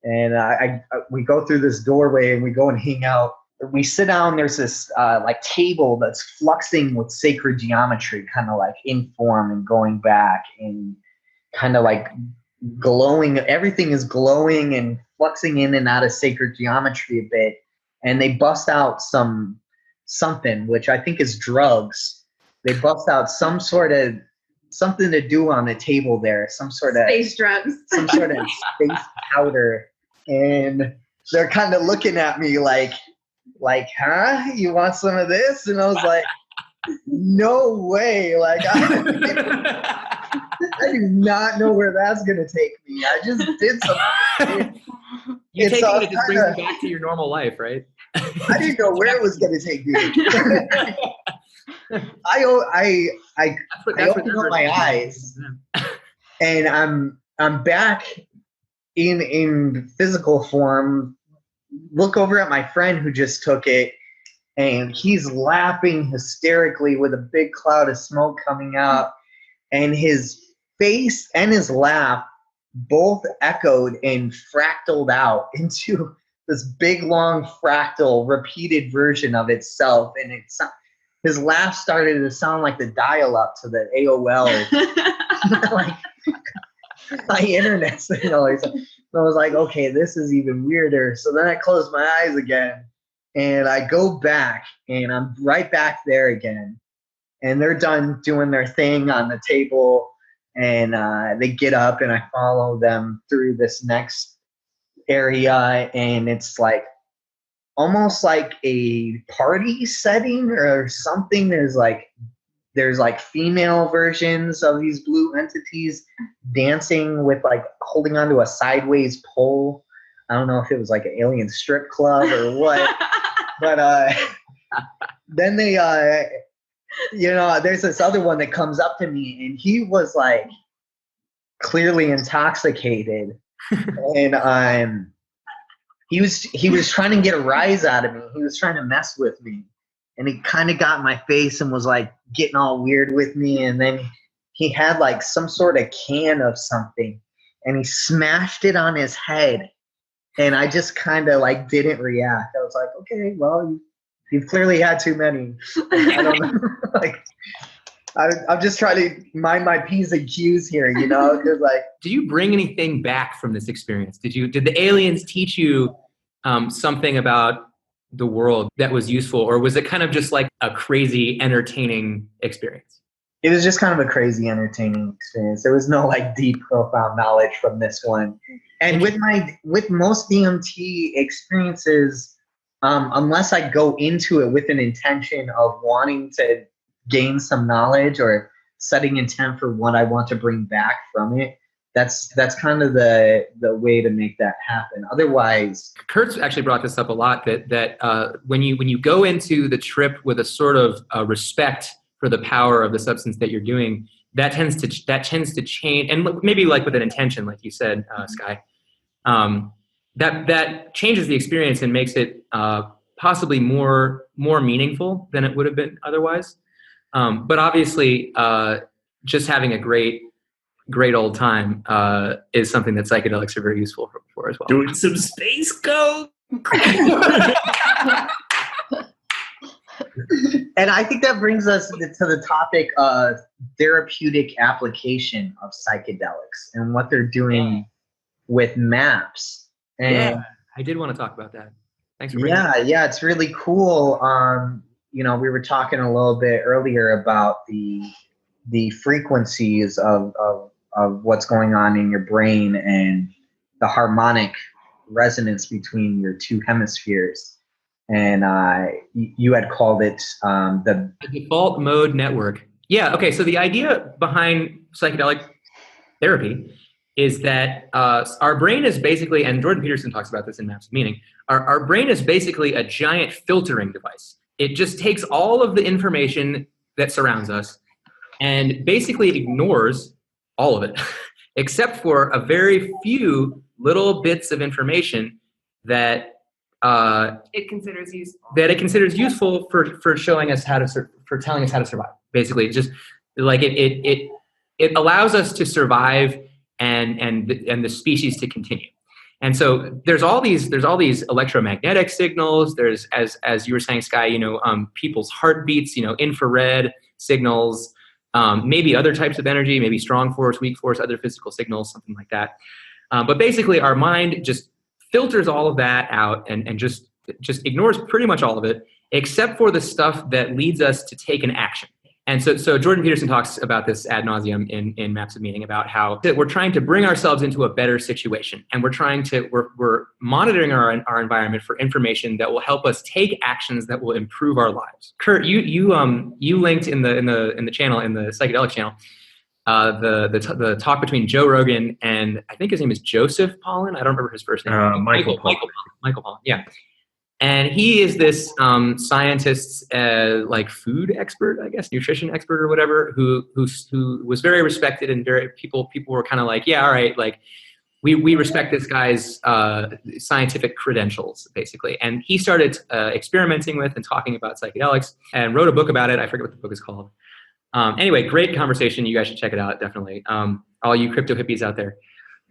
And we go through this doorway and we go and hang out we sit down, there's this like table that's fluxing with sacred geometry, kind of like in form and going back and kind of like glowing. Everything is glowing and fluxing in and out of sacred geometry a bit. And they bust out something, which I think is drugs. They bust out some sort of something to do on the table there, some sort of space drugs, some sort of space powder. And they're kind of looking at me like, huh? You want some of this? And I was like, no way. Like, I do not know where that's going to take me. I just did something. You take it, it just brings you back to your normal life, right? I didn't know where it was going to take me. I opened up my eyes, and I'm back in physical form. Look over at my friend who just took it, and he's laughing hysterically with a big cloud of smoke coming out, and his face and his laugh both echoed and fractaled out into this big long fractal repeated version of itself, and his laugh started to sound like the dial-up to the AOL, like my internet signal. So I was like, okay, this is even weirder. So then I closed my eyes again, and I go back, and I'm right back there again. And they're done doing their thing on the table, and they get up, and I follow them through this next area, and it's like almost like a party setting or something. There's like female versions of these blue entities dancing with like holding onto a sideways pole. I don't know if it was like an alien strip club or what, but then they there's this other one that comes up to me, and he was like clearly intoxicated, and he was trying to get a rise out of me. He was trying to mess with me, and he kind of got in my face and was like getting all weird with me. And then he had like some sort of can of something, and he smashed it on his head. And I just kind of like didn't react. I was like, okay, well, you've clearly had too many. I don't know. Like, I'm just trying to mind my P's and Q's here, because like. Did you bring anything back from this experience? Did the aliens teach you something about the world that was useful, or was it kind of just like a crazy, entertaining experience? It was just kind of a crazy, entertaining experience. There was no like deep, profound knowledge from this one. And with most DMT experiences, unless I go into it with an intention of wanting to gain some knowledge or setting intent for what I want to bring back from it, that's kind of the way to make that happen. Otherwise, Kurt's actually brought this up a lot, that when you go into the trip with a sort of respect for the power of the substance that you're doing, that tends to change, and maybe like with an intention, like you said, Sky, that changes the experience and makes it possibly more meaningful than it would have been otherwise. But obviously, just having a great old time is something that psychedelics are very useful for as well. Doing some space coke. And I think that brings us to the topic of therapeutic application of psychedelics and what they're doing with maps. And I did want to talk about that. Thanks for bringing it up. Yeah, it's really cool. We were talking a little bit earlier about the frequencies of what's going on in your brain and the harmonic resonance between your two hemispheres. And you had called it the default mode network. Yeah, okay, so the idea behind psychedelic therapy is that our brain is basically, and Jordan Peterson talks about this in Maps of Meaning, our brain is basically a giant filtering device. It just takes all of the information that surrounds us and basically ignores all of it, except for a very few little bits of information that it considers useful. For showing us for telling us how to survive. Basically, it just like it allows us to survive and the species to continue. And so there's all these electromagnetic signals. There's, as you were saying, Sky, people's heartbeats, infrared signals, maybe other types of energy, maybe strong force, weak force, other physical signals, something like that. But basically our mind just filters all of that out and just ignores pretty much all of it, except for the stuff that leads us to take an action. And so Jordan Peterson talks about this ad nauseum in Maps of Meaning, about how we're trying to bring ourselves into a better situation, and we're monitoring our environment for information that will help us take actions that will improve our lives. Kurt, you linked in the channel, in the Psychedelic channel, the talk between Joe Rogan and I think his name is Joseph Pollan. I don't remember his first name. Michael Pollan. Yeah. And he is this scientist, like food expert, I guess, nutrition expert or whatever, who was very respected, and people were kind of like, yeah, all right, like we respect this guy's scientific credentials, basically. And he started experimenting with and talking about psychedelics and wrote a book about it. I forget what the book is called. Anyway, great conversation. You guys should check it out, definitely. All you crypto hippies out there.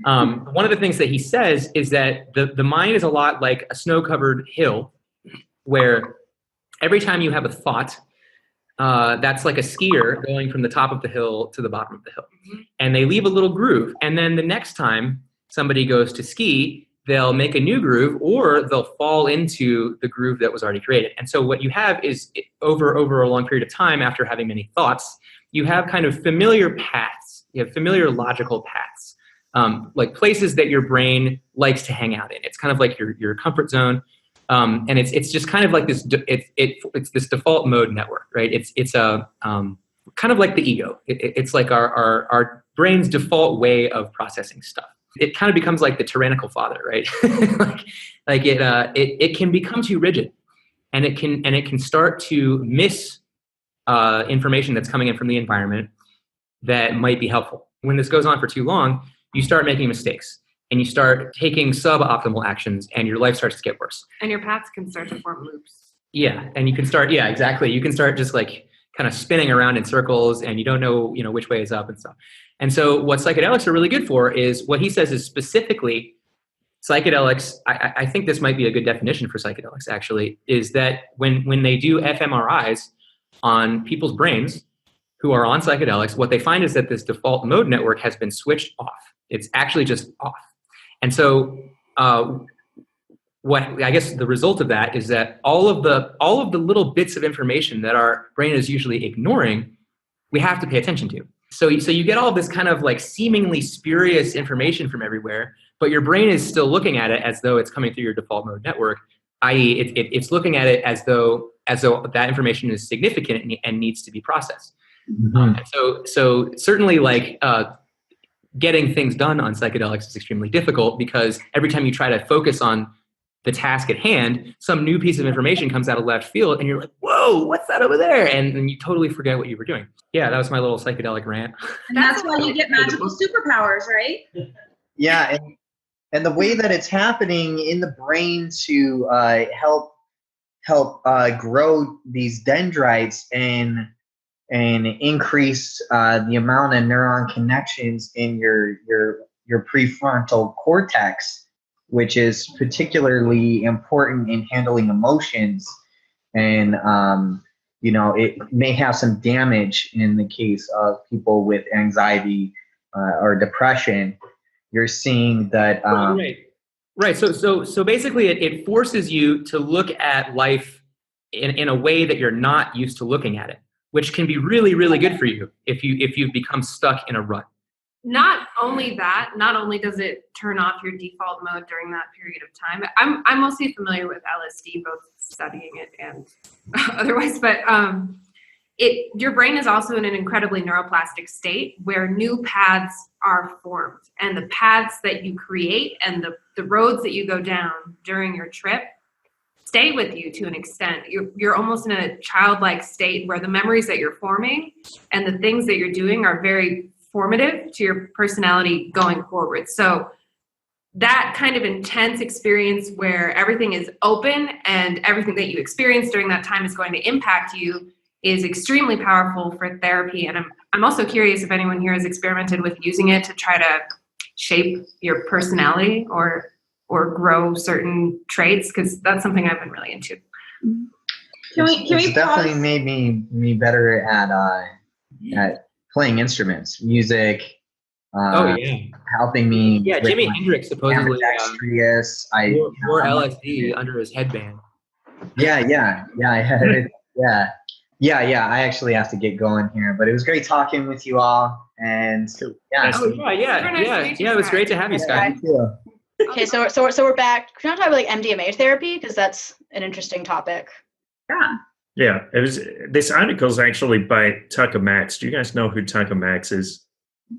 One of the things that he says is that the mind is a lot like a snow-covered hill, where every time you have a thought, that's like a skier going from the top of the hill to the bottom of the hill. And they leave a little groove. And then the next time somebody goes to ski, they'll make a new groove, or they'll fall into the groove that was already created. And so what you have is, over a long period of time, after having many thoughts, you have kind of familiar paths. You have familiar logical paths. Like places that your brain likes to hang out in. It's kind of like your comfort zone, and it's just kind of like this. It's this default mode network, right? It's a kind of like the ego. It's like our brain's default way of processing stuff. It kind of becomes like the tyrannical father, right? it can become too rigid, and it can start to miss information that's coming in from the environment that might be helpful. When this goes on for too long, you start making mistakes, and you start taking suboptimal actions, and your life starts to get worse. And your paths can start to form loops. Yeah, and you can start, yeah, exactly. You can start just like kind of spinning around in circles, and you don't know, which way is up and stuff. And so what psychedelics are really good for is, what he says is specifically psychedelics, I think this might be a good definition for psychedelics actually, is that when they do fMRIs on people's brains who are on psychedelics, what they find is that this default mode network has been switched off. It's actually just off. And so what I guess the result of that is that all of the little bits of information that our brain is usually ignoring, we have to pay attention to. So you get all this kind of like seemingly spurious information from everywhere, but your brain is still looking at it as though it's coming through your default mode network, i.e. it's looking at it as though that information is significant and needs to be processed. And so certainly, like, getting things done on psychedelics is extremely difficult, because every time you try to focus on the task at hand, some new piece of information comes out of left field, and you're like, whoa, what's that over there? And then you totally forget what you were doing. Yeah, that was my little psychedelic rant. And that's why you get magical superpowers, right? Yeah, and the way that it's happening in the brain to help grow these dendrites and increase the amount of neuron connections in your prefrontal cortex, which is particularly important in handling emotions. And it may have some damage in the case of people with anxiety or depression. You're seeing that. Right. So basically, it forces you to look at life in a way that you're not used to looking at it, which can be really, really good for you if you've become stuck in a rut. Not only that, not only does it turn off your default mode during that period of time. I'm mostly familiar with LSD, both studying it and otherwise, but your brain is also in an incredibly neuroplastic state where new paths are formed, and the paths that you create and the roads that you go down during your trip stay with you to an extent. You're almost in a childlike state where the memories that you're forming and the things that you're doing are very formative to your personality going forward. So that kind of intense experience where everything is open and everything that you experience during that time is going to impact you is extremely powerful for therapy. And I'm also curious if anyone here has experimented with using it to try to shape your personality or or grow certain traits, because that's something I've been really into. It's definitely made me better at playing instruments, music. Helping me. Yeah, Jimi Hendrix supposedly ambidextrous. wore LSD under his headband. Yeah, I had it. Yeah. I actually have to get going here, but it was great talking with you all. And yeah, it was great to have you, Sky. Okay, so we're back. Can I talk about like MDMA therapy, because that's an interesting topic? Yeah. It was. This article is actually by Tucker Max. Do you guys know who Tucker Max is?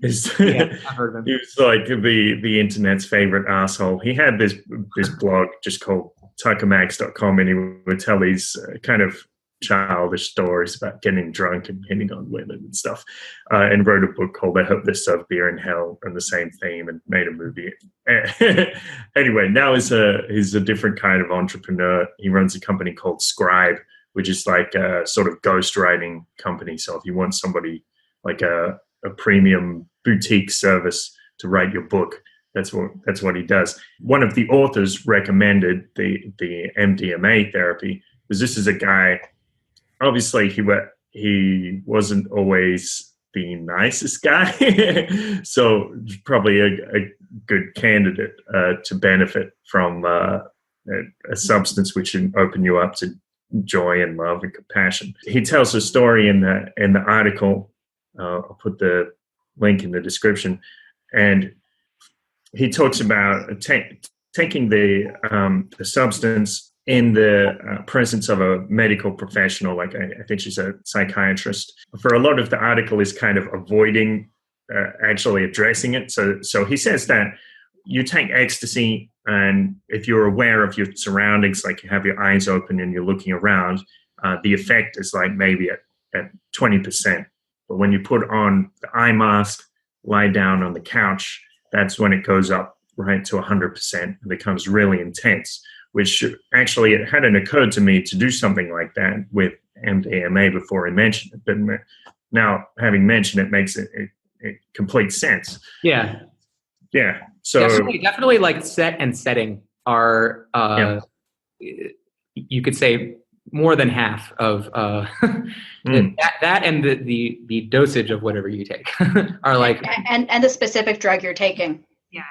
Yeah, I've heard of him. He was like the internet's favorite asshole. He had this blog just called tuckermax.com, and he would tell these kind of childish stories about getting drunk and hitting on women and stuff, and wrote a book called I Hope They Serve Beer in Hell on the same theme, and made a movie. Anyway, now he's a different kind of entrepreneur. He runs a company called Scribe, which is like a sort of ghostwriting company. So if you want somebody like a premium boutique service to write your book, that's what he does. One of the authors recommended the MDMA therapy, because this is a guy, obviously he wasn't always the nicest guy, so probably a good candidate to benefit from a substance which can open you up to joy and love and compassion. He tells a story in the article. I'll put the link in the description, and he talks about taking the substance in the presence of a medical professional, like I think she's a psychiatrist. For a lot of the article is kind of avoiding actually addressing it. So he says that you take ecstasy, and if you're aware of your surroundings, like you have your eyes open and you're looking around, the effect is like maybe at 20%. But when you put on the eye mask, lie down on the couch, that's when it goes up right to 100% and becomes really intense, which actually it hadn't occurred to me to do something like that with MDMA before I mentioned it. But now having mentioned it makes it complete sense. Yeah. Yeah. So definitely like set and setting are, you could say, more than half of that and the dosage of whatever you take are like, and the specific drug you're taking. Yeah.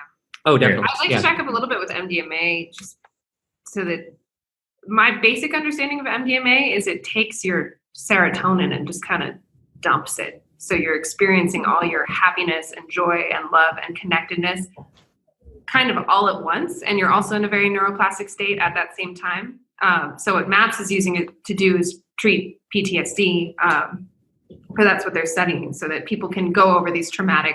Oh, definitely. I'd like to check up a little bit with MDMA, just so that my basic understanding of MDMA is it takes your serotonin and just kind of dumps it. So you're experiencing all your happiness and joy and love and connectedness kind of all at once. And you're also in a very neuroplastic state at that same time. So what MAPS is using it to do is treat PTSD, or that's what they're studying, so that people can go over these traumatic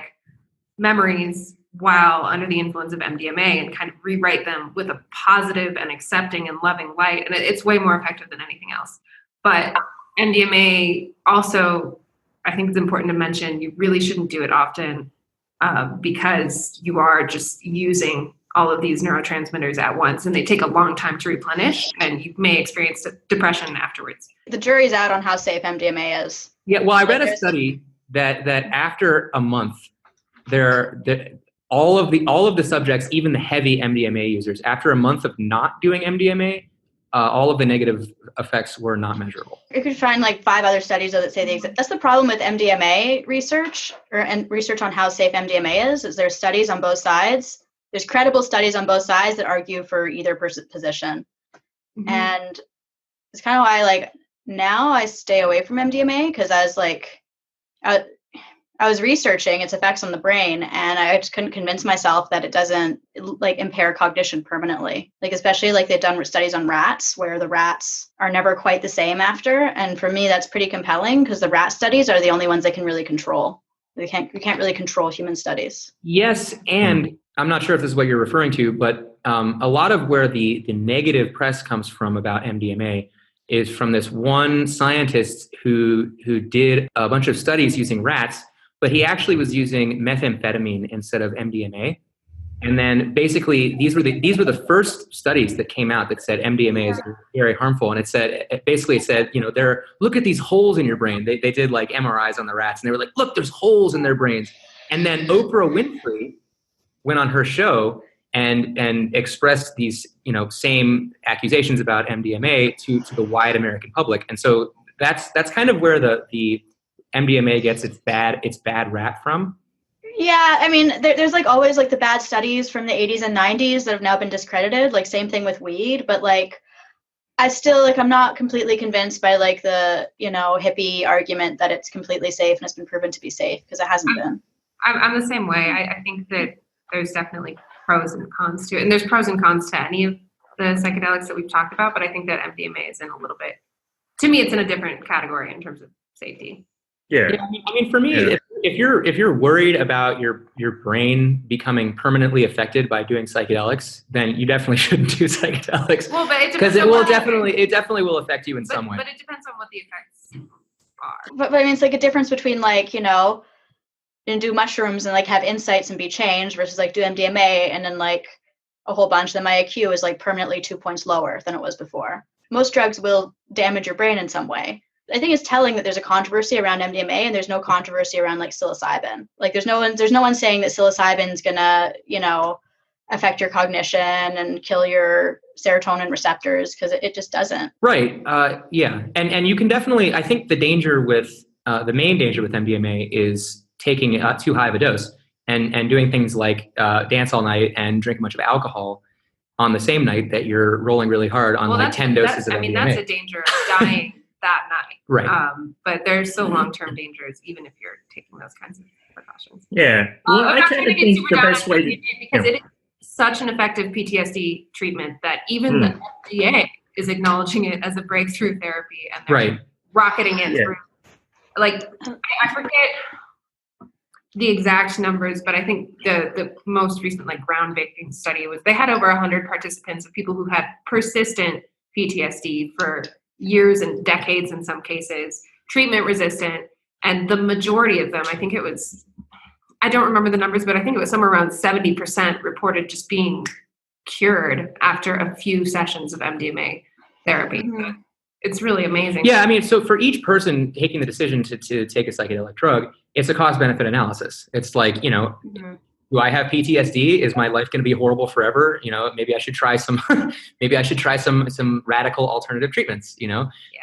memories while under the influence of MDMA and kind of rewrite them with a positive and accepting and loving light. And it's way more effective than anything else. But MDMA also, I think it's important to mention, you really shouldn't do it often because you are just using all of these neurotransmitters at once, and they take a long time to replenish, and you may experience depression afterwards. The jury's out on how safe MDMA is. Yeah, well, I read a study that after a month, all of the subjects, even the heavy MDMA users, after a month of not doing MDMA, all of the negative effects were not measurable. You could find like 5 other studies that say that's the problem with MDMA research, and research on how safe MDMA is there's studies on both sides. There's credible studies on both sides that argue for either position. Mm-hmm. And it's kind of why now I stay away from MDMA, because I was researching its effects on the brain, and I just couldn't convince myself that it doesn't impair cognition permanently. Especially they've done studies on rats where the rats are never quite the same after. And for me, that's pretty compelling, because the rat studies are the only ones they can really control. We can't really control human studies. Yes, and I'm not sure if this is what you're referring to, but a lot of where the negative press comes from about MDMA is from this one scientist who did a bunch of studies using rats, but he actually was using methamphetamine instead of MDMA. And then basically these were the first studies that came out that said MDMA is very harmful. And it said, look at these holes in your brain. They did MRIs on the rats, and they were like, look, there's holes in their brains. And then Oprah Winfrey went on her show and expressed these, same accusations about MDMA to the wide American public. And so that's kind of where the MDMA gets its bad rap from. Yeah, I mean, there's like always like the bad studies from the 80s and 90s that have now been discredited, like same thing with weed, but like I still like I'm not completely convinced by like the, hippie argument that it's completely safe and it's been proven to be safe, because it hasn't been. I'm the same way. I think that there's definitely pros and cons to it. And there's pros and cons to any of the psychedelics that we've talked about, but I think that MDMA is in a little bit, to me, it's in a different category in terms of safety. Yeah. I mean, for me, if you're worried about your brain becoming permanently affected by doing psychedelics, then you definitely shouldn't do psychedelics. Well, but because it definitely will affect you in some way. But it depends on what the effects are. But I mean, it's like a difference between like, and do mushrooms and like have insights and be changed versus like do MDMA and then like a whole bunch. Then my IQ is like permanently 2 points lower than it was before. Most drugs will damage your brain in some way. I think it's telling that there's a controversy around MDMA and there's no controversy around like psilocybin. Like there's no one saying that psilocybin's gonna, affect your cognition and kill your serotonin receptors, because it just doesn't. Right. Yeah. And you can definitely, I think the main danger with MDMA is taking too high of a dose and doing things like dance all night and drink a bunch of alcohol on the same night that you're rolling really hard on 10 doses of MDMA. I mean, that's a danger of dying that night. Right. But there's still long-term dangers, even if you're taking those kinds of precautions. Yeah. Well, I kind of think the best way to... Because it is such an effective PTSD treatment that even the FDA is acknowledging it as a breakthrough therapy, and they're rocketing it through. Like, I forget the exact numbers, but I think the most recent like groundbreaking study was they had over 100 participants of people who had persistent PTSD for years and decades in some cases, treatment resistant, and the majority of them, I think it was, I don't remember the numbers, but I think it was somewhere around 70% reported just being cured after a few sessions of MDMA therapy. Mm-hmm. It's really amazing. Yeah, I mean, so for each person taking the decision to take a psychedelic drug, it's a cost-benefit analysis. It's like, do I have PTSD? Is my life going to be horrible forever? Maybe I should try some radical alternative treatments,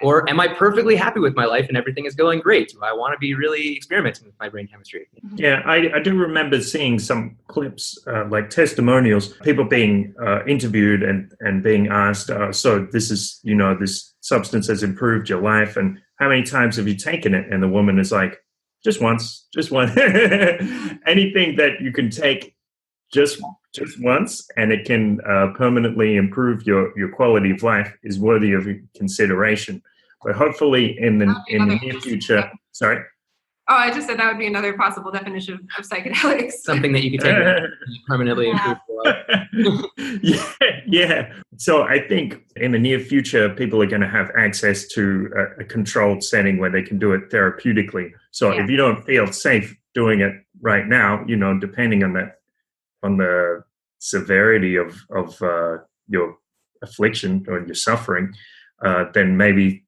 or am I perfectly happy with my life and everything is going great? Do I want to be really experimenting with my brain chemistry? Yeah, I do remember seeing some clips, like testimonials, people being interviewed and being asked, so this is, this substance has improved your life, and how many times have you taken it? And the woman is like, just once. Anything that you can take just once and it can permanently improve your quality of life is worthy of consideration. But hopefully in the near future, sorry? Oh, I just said that would be another possible definition of psychedelics. Something that you could take and permanently improve your life. Yeah. So I think in the near future, people are going to have access to a controlled setting where they can do it therapeutically. So if you don't feel safe doing it right now, depending on the severity of your affliction or your suffering, then maybe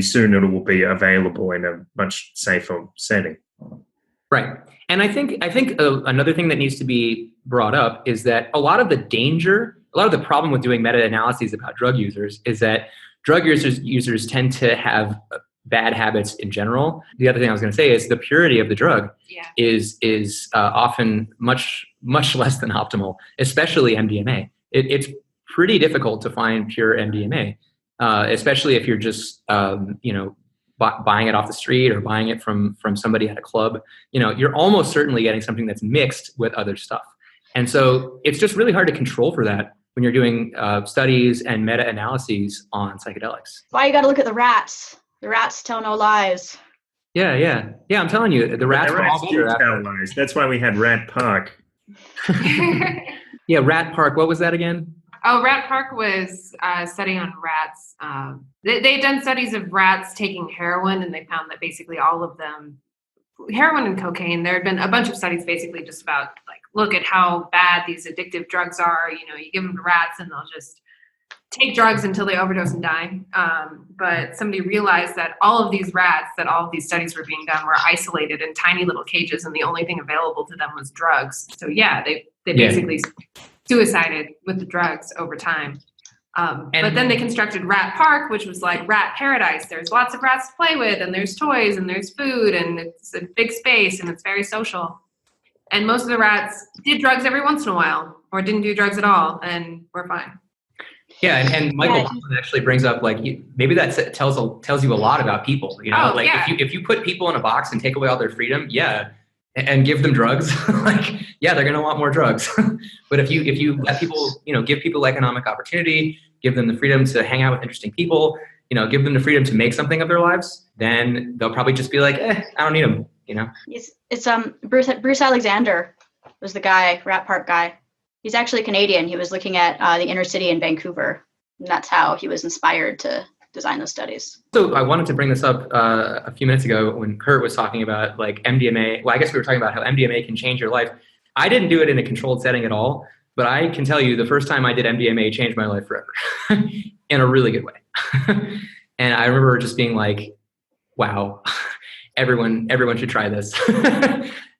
soon it will be available in a much safer setting. Right. And I think another thing that needs to be brought up is that a lot of the problem with doing meta-analyses about drug users is that drug users tend to have bad habits in general. The other thing I was going to say is the purity of the drug is often much less than optimal, especially MDMA. It's pretty difficult to find pure MDMA. Especially if you're just, buying it off the street or buying it from somebody at a club, you're almost certainly getting something that's mixed with other stuff. And so it's just really hard to control for that when you're doing studies and meta-analyses on psychedelics. Why you got to look at the rats? The rats tell no lies. Yeah. I'm telling you, the rats do tell lies. That's why we had Rat Park. Yeah, Rat Park. What was that again? Oh, Rat Park was a study on rats. They'd done studies of rats taking heroin, and they found that basically all of them, heroin and cocaine, there had been a bunch of studies basically just about, like, look at how bad these addictive drugs are. You give them to rats and they'll just take drugs until they overdose and die. But somebody realized that all of these rats, that all of these studies were being done, were isolated in tiny little cages, and the only thing available to them was drugs. So yeah, they basically suicided with the drugs over time. But then they constructed Rat Park, which was like rat paradise. There's lots of rats to play with, and there's toys, and there's food, and it's a big space, and it's very social. And most of the rats did drugs every once in a while, or didn't do drugs at all, and we're fine. Yeah, and Michael Pollan actually brings up like maybe that tells you a lot about people. You know, if you put people in a box and take away all their freedom, and give them drugs, they're gonna want more drugs. But if you let people, give people economic opportunity, give them the freedom to hang out with interesting people, give them the freedom to make something of their lives, then they'll probably just be like, I don't need them. It's Bruce Alexander was the guy, Rat Park guy. He's actually Canadian. He was looking at the inner city in Vancouver, and that's how he was inspired to design those studies. So I wanted to bring this up a few minutes ago when Kurt was talking about like MDMA. Well, I guess we were talking about how MDMA can change your life. I didn't do it in a controlled setting at all, but I can tell you the first time I did MDMA changed my life forever in a really good way. And I remember just being like, wow, everyone should try this.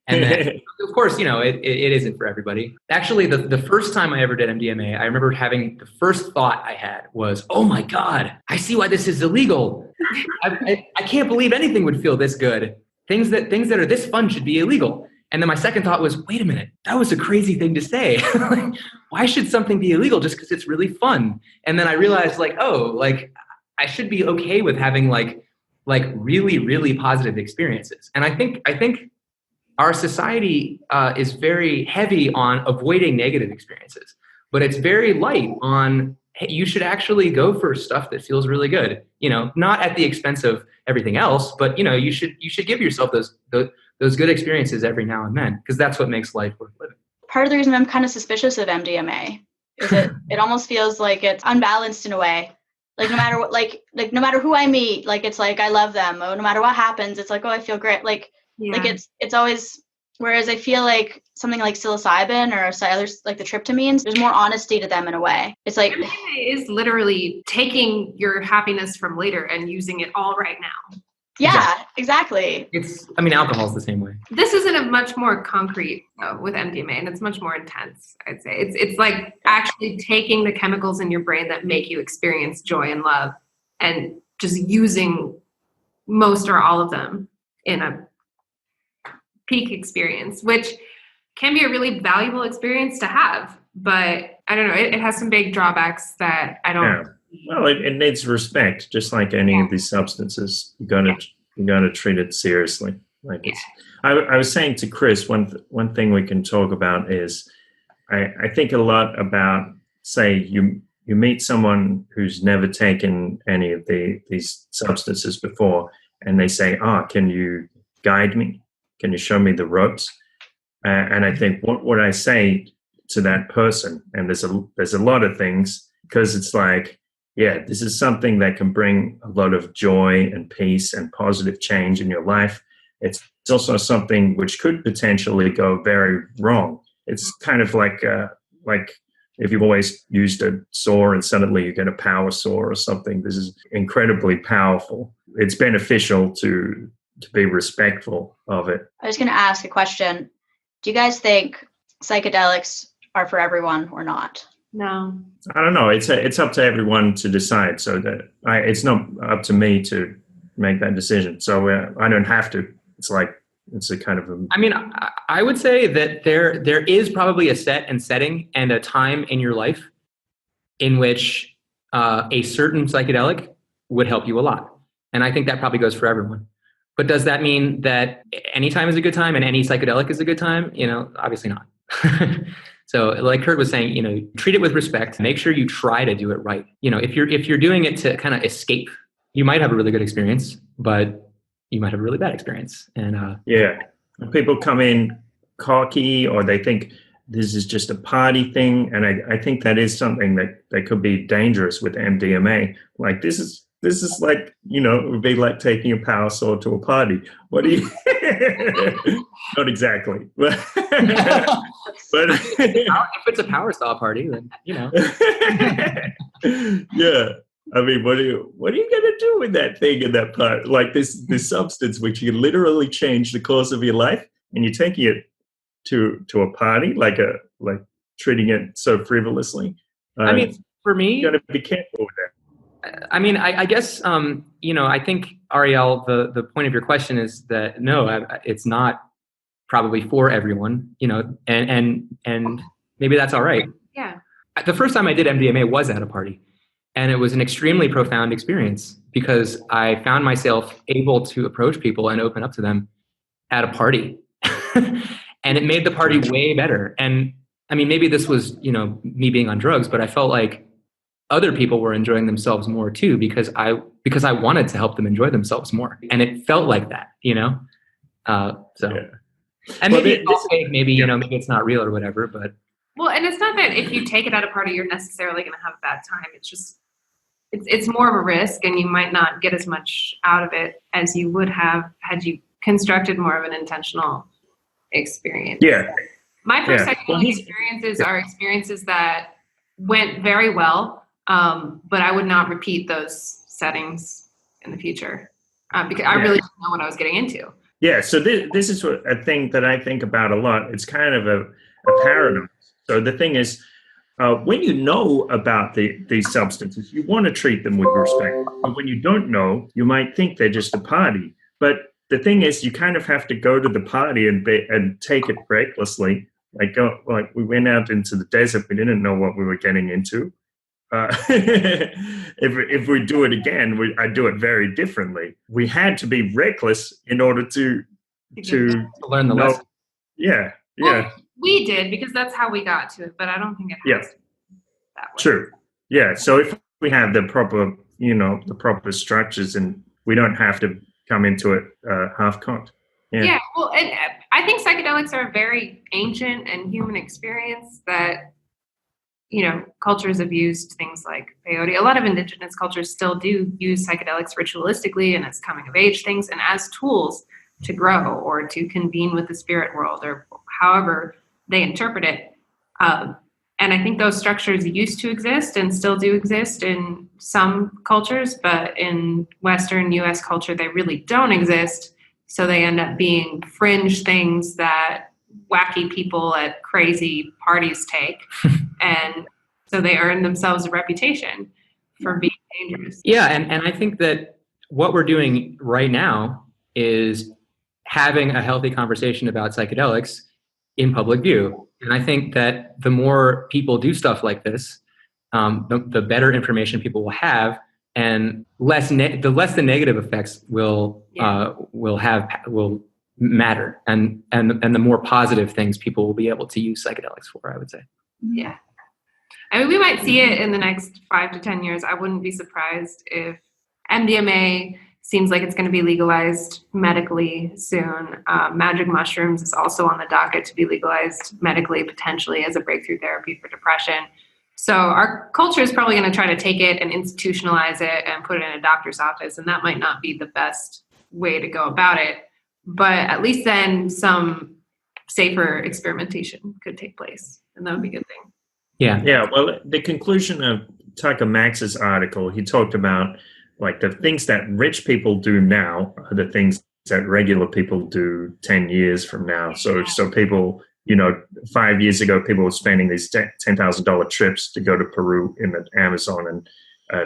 And then, of course, it isn't for everybody. Actually, the first time I ever did MDMA, I remember having the first thought I had was, oh my God, I see why this is illegal. I can't believe anything would feel this good. Things that are this fun should be illegal. And then my second thought was, wait a minute, that was a crazy thing to say. Why should something be illegal just because it's really fun? And then I realized I should be okay with having like really, really positive experiences. And I think our society is very heavy on avoiding negative experiences, but it's very light on, hey, you should actually go for stuff that feels really good, not at the expense of everything else, but you should give yourself those good experiences every now and then, because that's what makes life worth living. Part of the reason I'm kind of suspicious of MDMA is it almost feels like it's unbalanced in a way. Like no matter what, no matter who I meet, it's like I love them. Oh, no matter what happens, it's like, oh, I feel great. It's always, whereas I feel like something like psilocybin or others like the tryptamines, there's more honesty to them in a way. It's like MDMA is literally taking your happiness from later and using it all right now. Yeah, exactly. Alcohol's the same way. This isn't a much more concrete with MDMA, and it's much more intense, I'd say. It's like actually taking the chemicals in your brain that make you experience joy and love and just using most or all of them in a peak experience, which can be a really valuable experience to have. But I don't know, it has some big drawbacks that I don't... Yeah. Well, it needs respect, just like any of these substances. You gotta treat it seriously. I was saying to Chris, one thing we can talk about is I think a lot about, say you meet someone who's never taken any of these substances before, and they say, can you guide me? Can you show me the ropes? And I think what I say to that person, and there's a lot of things, because it's like, this is something that can bring a lot of joy and peace and positive change in your life. It's also something which could potentially go very wrong. It's kind of like if you've always used a saw and suddenly you get a power saw or something. This is incredibly powerful. It's beneficial to be respectful of it. I was going to ask a question. Do you guys think psychedelics are for everyone or not? No. I don't know. It's up to everyone to decide. So that it's not up to me to make that decision. So I don't have to. It's a kind of a... I would say that there is probably a set and setting and a time in your life in which a certain psychedelic would help you a lot. And I think that probably goes for everyone. But does that mean that any time is a good time and any psychedelic is a good time? Obviously not. So like Kurt was saying, treat it with respect. Make sure you try to do it right. If you're doing it to kind of escape, you might have a really good experience, but you might have a really bad experience. And people come in cocky, or they think this is just a party thing. And I think that is something that could be dangerous with MDMA. Like this is like, it would be like taking a power saw to a party. What do you... Not exactexactly. But if it's a power saw party, then, Yeah. What are you going to do with that thing in that part? Like this substance, which can literally change the course of your life, and you're taking it to a party, like treating it so frivolously. I mean, for me, you got to be careful with that. I mean, I guess, I think, Ariel, the point of your question is that, no, it's not probably for everyone, and maybe that's all right. Yeah. The first time I did MDMA was at a party, and it was an extremely profound experience because I found myself able to approach people and open up to them at a party. And it made the party way better. And I mean, maybe this was, me being on drugs, but I felt like other people were enjoying themselves more too, because I wanted to help them enjoy themselves more. And it felt like that, So, Yeah. And maybe it's all fake, maybe it's not real or whatever, but. Well, and it's not that if you take it at a party, you're necessarily going to have a bad time. It's just, it's more of a risk, and you might not get as much out of it as you would have had you constructed more of an intentional experience. Yeah. My first psychedelic experiences are experiences that went very well, but I would not repeat those settings in the future because I really didn't know what I was getting into. Yeah, so this is a thing that I think about a lot. It's kind of a paradox. So the thing is, when you know about these substances, you want to treat them with respect. But when you don't know, you might think they're just a party. But the thing is, you kind of have to go to the party and take it recklessly. Like we went out into the desert, we didn't know what we were getting into. If we do it again, I'd do it very differently. We had to be reckless in order to learn the lesson. Yeah. Well, we did, because that's how we got to it, but I don't think it has to be that way. True. Yeah. So if we have the proper structures, and we don't have to come into it half-cocked. Yeah. Well, and I think psychedelics are a very ancient and human experience that, cultures have used things like peyote. A lot of indigenous cultures still do use psychedelics ritualistically and as coming of age things and as tools to grow or to convene with the spirit world, or however they interpret it. And I think those structures used to exist and still do exist in some cultures, but in Western US culture, they really don't exist. So they end up being fringe things that wacky people at crazy parties take. And so they earn themselves a reputation for being dangerous. Yeah, and I think that what we're doing right now is having a healthy conversation about psychedelics in public view. And I think that the more people do stuff like this, the better information people will have, and the less the negative effects will matter, and the more positive things people will be able to use psychedelics for, I would say. Yeah. I mean, we might see it in the next 5 to 10 years. I wouldn't be surprised if MDMA seems like it's going to be legalized medically soon. Magic mushrooms is also on the docket to be legalized medically, potentially as a breakthrough therapy for depression. So our culture is probably going to try to take it and institutionalize it and put it in a doctor's office, and that might not be the best way to go about it. But at least then some safer experimentation could take place, and that would be a good thing. Yeah. Well, the conclusion of Tucker Max's article, he talked about like the things that rich people do now are the things that regular people do 10 years from now. So people, 5 years ago, people were spending these $10,000 trips to go to Peru in the Amazon and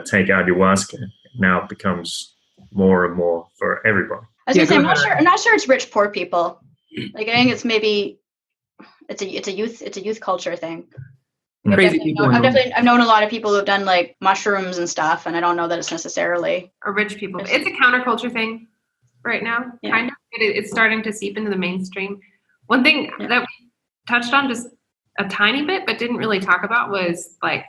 take ayahuasca. Now it becomes more and more for everybody. I was gonna say, I'm not sure it's rich poor people. Like I think it's maybe it's a youth culture thing. Crazy people. I've known a lot of people who have done like mushrooms and stuff, and I don't know that it's necessarily or rich people. It's a counterculture thing right now, kind of. It's starting to seep into the mainstream. One thing that we touched on just a tiny bit, but didn't really talk about was like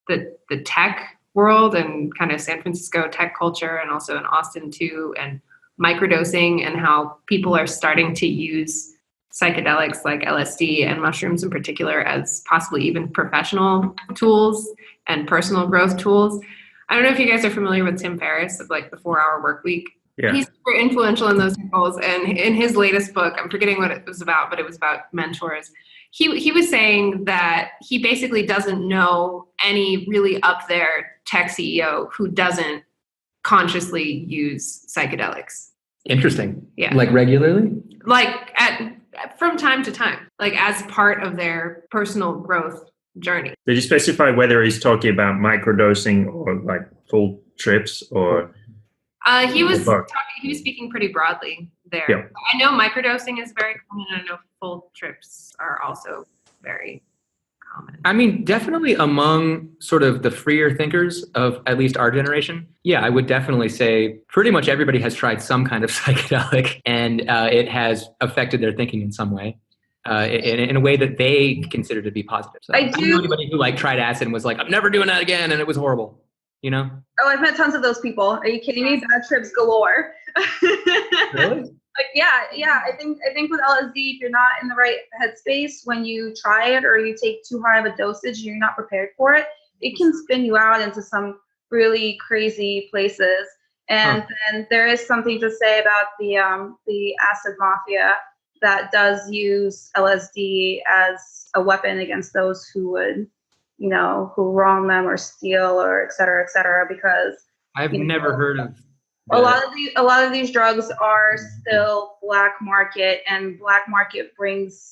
the tech world and kind of San Francisco tech culture, and also in Austin too, and microdosing, and how people are starting to use psychedelics like LSD and mushrooms in particular as possibly even professional tools and personal growth tools. I don't know if you guys are familiar with Tim Ferriss of like the 4-Hour Workweek. Yeah. He's super influential in those circles. And in his latest book, I'm forgetting what it was about, but it was about mentors. He was saying that he basically doesn't know any really up there tech CEO who doesn't consciously use psychedelics. Interesting. Yeah. Like regularly? Like from time to time, like as part of their personal growth journey. Did you specify whether he's talking about microdosing or like full trips or? He was speaking pretty broadly there. Yeah. I know microdosing is very common, and I know full trips are also very common. I mean, definitely among sort of the freer thinkers of at least our generation. Yeah, I would definitely say pretty much everybody has tried some kind of psychedelic, and it has affected their thinking in some way. In a way that they consider to be positive. So I don't know anybody who like tried acid and was like, I'm never doing that again, and it was horrible. You know? Oh, I've met tons of those people. Are you kidding me? Bad trips galore. Really? Like, yeah. I think with LSD, if you're not in the right headspace when you try it, or you take too high of a dosage and you're not prepared for it, it can spin you out into some really crazy places. And then there is something to say about the acid mafia that does use LSD as a weapon against those who would, who wrong them or steal or et cetera, because I've never heard of a lot of these drugs are still black market, and black market brings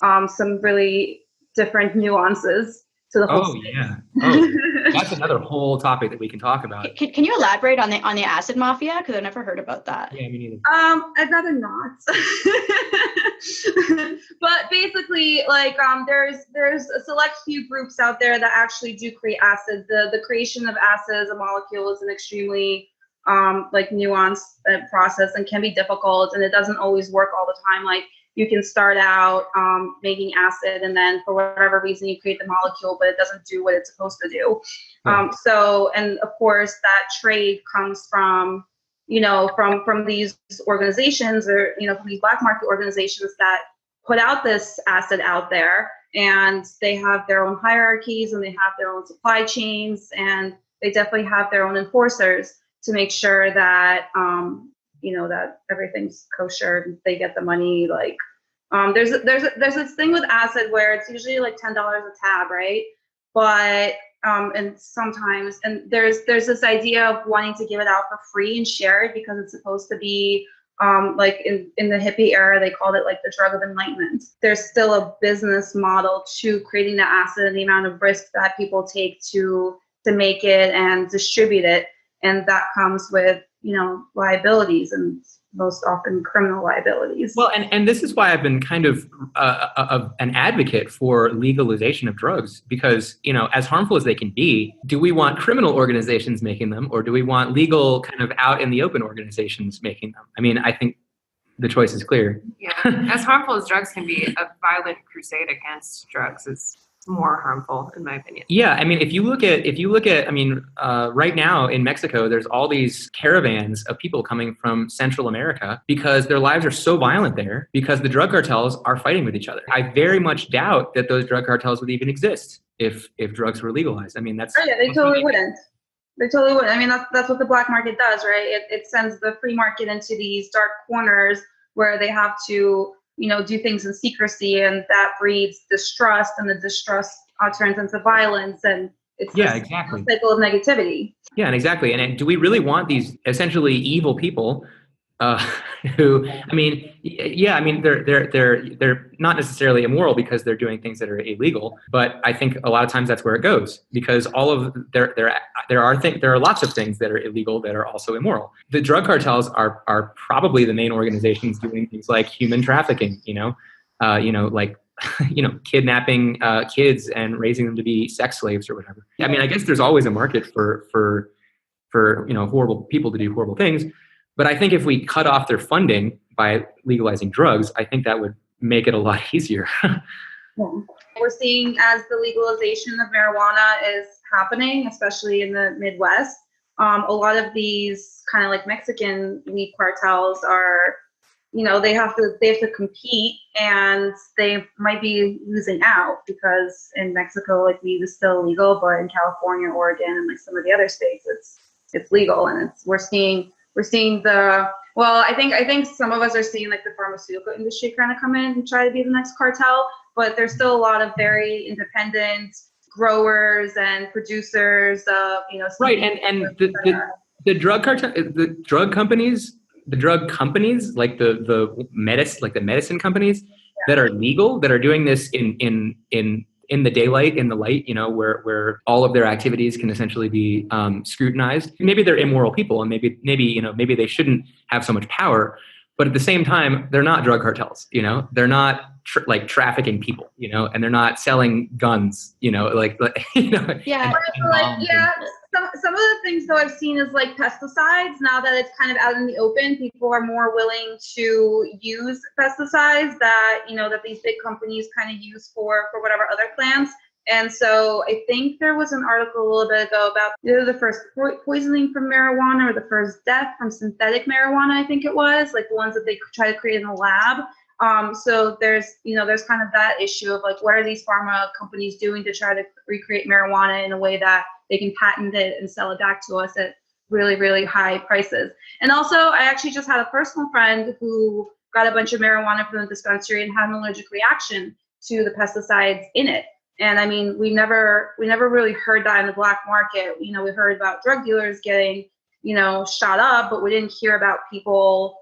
some really different nuances to the whole space. Yeah. Oh, that's another whole topic that we can talk about. Can you elaborate on the acid mafia? Because I've never heard about that. Yeah, me neither. I'd rather not. But basically, like, there's a select few groups out there that actually do create acid. The creation of acid as a molecule is an extremely nuanced process and can be difficult, and it doesn't always work all the time. Like, you can start out making acid, and then for whatever reason you create the molecule, but it doesn't do what it's supposed to do. And of course that trade comes from these organizations, or from these black market organizations that put out this acid out there, and they have their own hierarchies, and they have their own supply chains, and they definitely have their own enforcers to make sure that that everything's kosher and they get the money. Like, there's this thing with acid where it's usually like $10 a tab, right? But and sometimes, and there's this idea of wanting to give it out for free and share it because it's supposed to be like in the hippie era, they called it like the drug of enlightenment. There's still a business model to creating the acid and the amount of risk that people take to make it and distribute it, and that comes with liabilities, and most often criminal liabilities. Well, and this is why I've been kind of an advocate for legalization of drugs, because, as harmful as they can be, do we want criminal organizations making them, or do we want legal kind of out in the open organizations making them? I mean, I think the choice is clear. Yeah, as harmful as drugs can be, a violent crusade against drugs is more harmful, in my opinion. Yeah, I mean, if you look at, I mean, right now in Mexico, there's all these caravans of people coming from Central America because their lives are so violent there because the drug cartels are fighting with each other. I very much doubt that those drug cartels would even exist if drugs were legalized. I mean, that's... Oh yeah, they totally wouldn't. They totally wouldn't. I mean, that's what the black market does, right? It sends the free market into these dark corners where they have to do things in secrecy, and that breeds distrust, and the distrust turns into violence, and it's exactly. a cycle of negativity. Yeah, and exactly. And do we really want these essentially evil people who, I mean, they're not necessarily immoral because they're doing things that are illegal, but I think a lot of times that's where it goes, because all of there are lots of things that are illegal that are also immoral. The drug cartels are probably the main organizations doing things like human trafficking, kidnapping kids and raising them to be sex slaves or whatever. I mean, I guess there's always a market for horrible people to do horrible things. But I think if we cut off their funding by legalizing drugs, I think that would make it a lot easier. We're seeing, as the legalization of marijuana is happening, especially in the Midwest, a lot of these kind of like Mexican weed cartels are, they have to compete, and they might be losing out because in Mexico, like, weed is still legal, but in California, Oregon, and like some of the other states, it's legal, and we're seeing I think some of us are seeing like the pharmaceutical industry kind of come in and try to be the next cartel, but there's still a lot of very independent growers and producers of, right. And the drug cartel, the drug companies, like the medicine companies, that are legal, that are doing this in the daylight, in the light, where all of their activities can essentially be scrutinized. Maybe they're immoral people, and maybe they shouldn't have so much power. But at the same time, they're not drug cartels. They're not trafficking people. And they're not selling guns. Yeah. Some of the things though I've seen is like pesticides. Now that it's kind of out in the open, people are more willing to use pesticides that that these big companies kind of use for whatever other plants. And so I think there was an article a little bit ago about either the first poisoning from marijuana or the first death from synthetic marijuana. I think it was like the ones that they try to create in the lab. So there's kind of that issue of like, what are these pharma companies doing to try to recreate marijuana in a way that they can patent it and sell it back to us at really, really high prices. And also, I actually just had a personal friend who got a bunch of marijuana from the dispensary and had an allergic reaction to the pesticides in it. And I mean, we never really heard that in the black market. We heard about drug dealers getting, shot up, but we didn't hear about people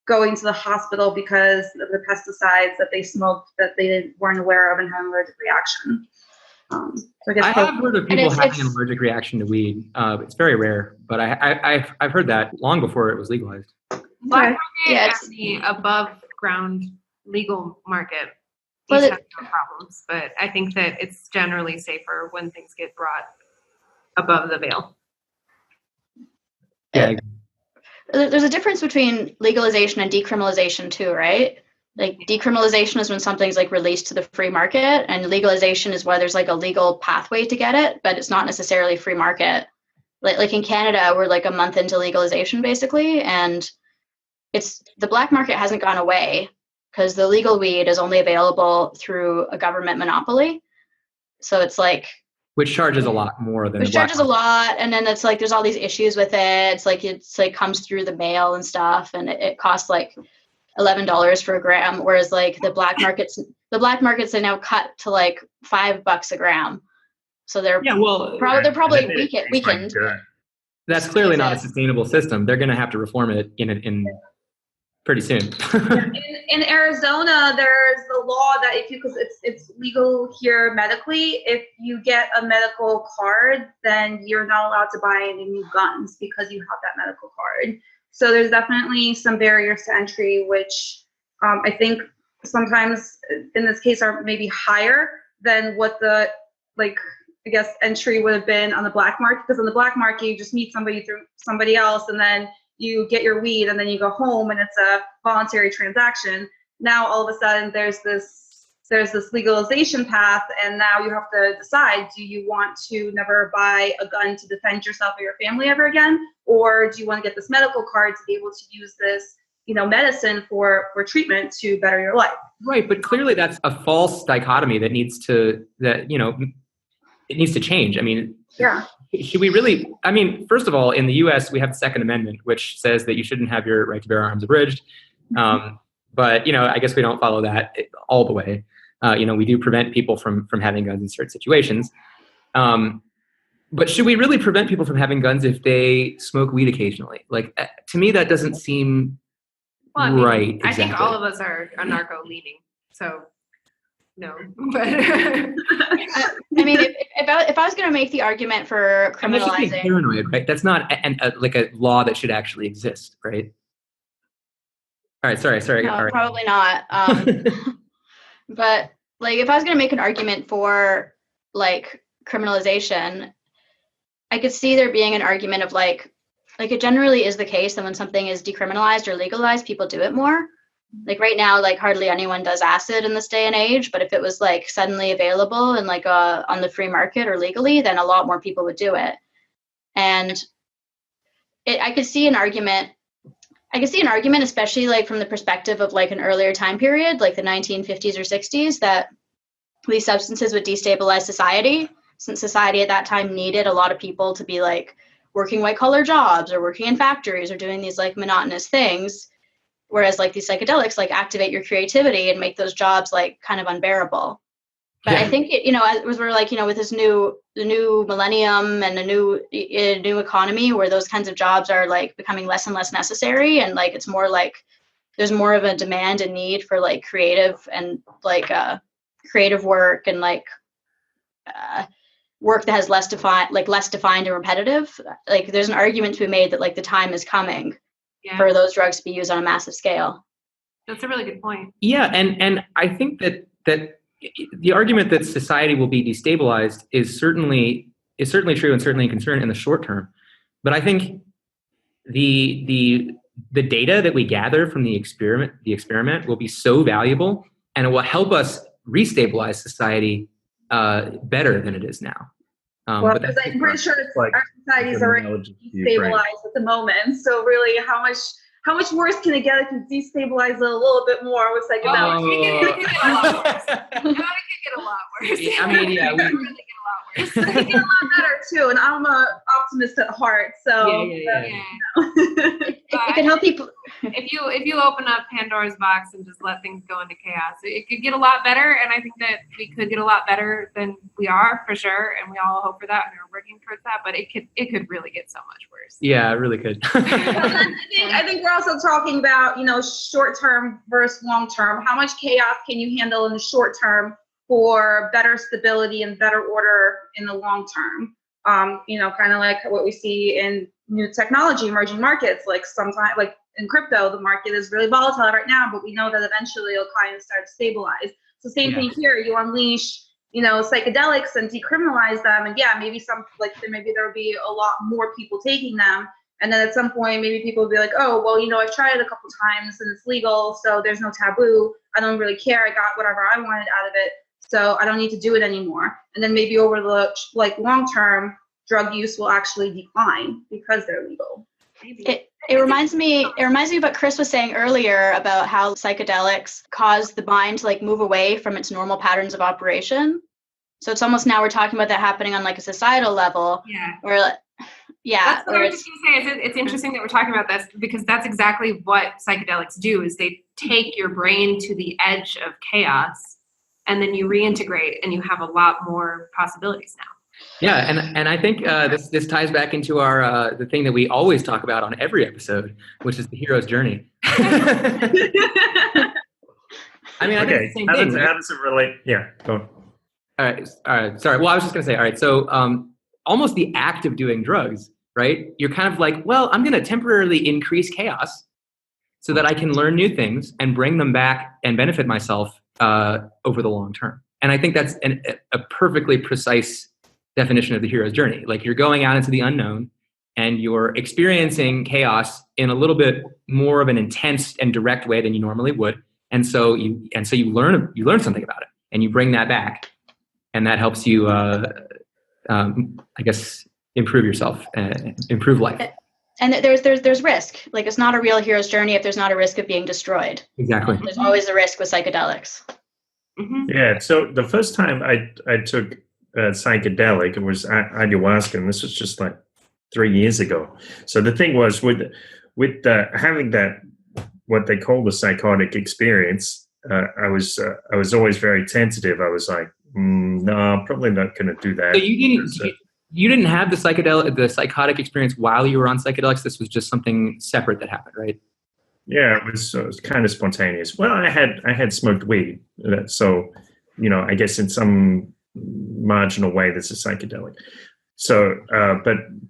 going to the hospital because of the pesticides that they smoked that they weren't aware of and had an allergic reaction. So I have heard of people having an allergic reaction to weed. It's very rare, but I've heard that long before it was legalized. Black market and the above ground legal market, these have no problems. But I think that it's generally safer when things get brought above the veil. Yeah. There's a difference between legalization and decriminalization too, right? Like decriminalization is when something's like released to the free market, and legalization is where there's like a legal pathway to get it, but it's not necessarily free market. Like in Canada, we're like a month into legalization basically, and the black market hasn't gone away because the legal weed is only available through a government monopoly. So it's like, which charges a lot more than which charges a lot, and then it's like there's all these issues with it. It's like comes through the mail and stuff, and it costs like $11 for a gram, whereas like the black markets are now cut to like $5 a gram. So they're probably weakened. That's clearly not a sustainable system. They're going to have to reform it in pretty soon. in Arizona, there's the law that because it's legal here medically, if you get a medical card, then you're not allowed to buy any new guns because you have that medical card. So there's definitely some barriers to entry, which I think sometimes in this case are maybe higher than what the entry would have been on the black market. Because on the black market, you just meet somebody through somebody else, and then you get your weed, and then you go home, and it's a voluntary transaction. Now all of a sudden there's this legalization path, and now you have to decide: do you want to never buy a gun to defend yourself or your family ever again, or do you want to get this medical card to be able to use this, medicine for treatment to better your life? Right, but clearly that's a false dichotomy that needs to change. I mean, yeah. Should we really? I mean, first of all, in the U.S., we have the Second Amendment, which says that you shouldn't have your right to bear arms abridged. But I guess we don't follow that all the way. We do prevent people from having guns in certain situations. But should we really prevent people from having guns if they smoke weed occasionally? Like, to me, that doesn't seem right. Exactly. I think all of us are narco-leaning, so no. But I mean, if I was going to make the argument for criminalizing, that's paranoid, right? That's not like a law that should actually exist, right? All right, sorry. No, all right. Probably not. But like, if I was going to make an argument for like criminalization, I could see there being an argument of like it generally is the case that when something is decriminalized or legalized, people do it more. Like right now, like hardly anyone does acid in this day and age, but if it was like suddenly available and like on the free market or legally, then a lot more people would do it. And I could see an argument, especially like from the perspective of like an earlier time period, like the 1950s or 60s, that these substances would destabilize society, since society at that time needed a lot of people to be like working white collar jobs or working in factories or doing these like monotonous things. Whereas like these psychedelics like activate your creativity and make those jobs like kind of unbearable. But yeah. I think as we're like, with this the new millennium and a new economy where those kinds of jobs are like becoming less and less necessary, and like it's more like there's more of a demand and need for like creative and like creative work and like work that has less defined and repetitive. Like there's an argument to be made that like the time is coming for those drugs to be used on a massive scale. That's a really good point. Yeah, and I think that the argument that society will be destabilized is certainly true and certainly a concern in the short term. But I think the data that we gather from the experiment will be so valuable, and it will help us restabilize society better than it is now. Well, because I'm pretty sure our society is already destabilized at the moment. So really, how much worse can it get if you destabilize it a little bit more with psychedelics? It could get a lot worse. It could get a lot worse. I mean, yeah. It could get a lot worse. It could get a lot better too, and I'm an optimist at heart. So Yeah. It can help people. If you open up Pandora's box and just let things go into chaos, it could get a lot better. And I think that we could get a lot better than we are for sure. And we all hope for that, and we're working towards that. But it could really get so much worse. Yeah, it really could. I think we're also talking about, short term versus long term. How much chaos can you handle in the short term for better stability and better order in the long term? Kind of like what we see in new technology, emerging markets. Like sometimes, like in crypto, the market is really volatile right now, but we know that eventually it'll kind of start to stabilize. So same thing here. You unleash, psychedelics and decriminalize them, and maybe maybe there will be a lot more people taking them. And then at some point, maybe people will be like, oh, well, I've tried it a couple times and it's legal, so there's no taboo. I don't really care. I got whatever I wanted out of it, so I don't need to do it anymore. And then maybe over the long term, drug use will actually decline because they're legal. It reminds me of what Chris was saying earlier about how psychedelics cause the mind to move away from its normal patterns of operation. So it's almost now we're talking about that happening on a societal level. That's what I was just going to say. It's interesting that we're talking about this because that's exactly what psychedelics do. Is they take your brain to the edge of chaos, and then you reintegrate, and you have a lot more possibilities now. Yeah, and I think this ties back into our the thing that we always talk about on every episode, which is the hero's journey. I mean, I think it's the same thing. How does it relate? Yeah, go on. All right. Sorry. Well, I was just going to say, all right. So almost the act of doing drugs, right? You're kind of like, well, I'm going to temporarily increase chaos so that I can learn new things and bring them back and benefit myself over the long term. And I think that's a perfectly precise definition of the hero's journey. Like you're going out into the unknown and you're experiencing chaos in a little bit more of an intense and direct way than you normally would. And so you learn something about it and you bring that back. And that helps you, I guess, improve yourself, improve life. And there's risk. It's not a real hero's journey if there's not a risk of being destroyed. Exactly. There's always a risk with psychedelics. Mm-hmm. Yeah. So the first time I took psychedelic, it was ayahuasca, and this was just 3 years ago. So the thing was with having that what they call the psychotic experience, I was always very tentative. I was like, no, I'm probably not going to do that. So you didn't have the psychotic experience while you were on psychedelics. This was just something separate that happened, right? Yeah, it was kind of spontaneous. Well, I had smoked weed, so I guess in some marginal way this is psychedelic. So,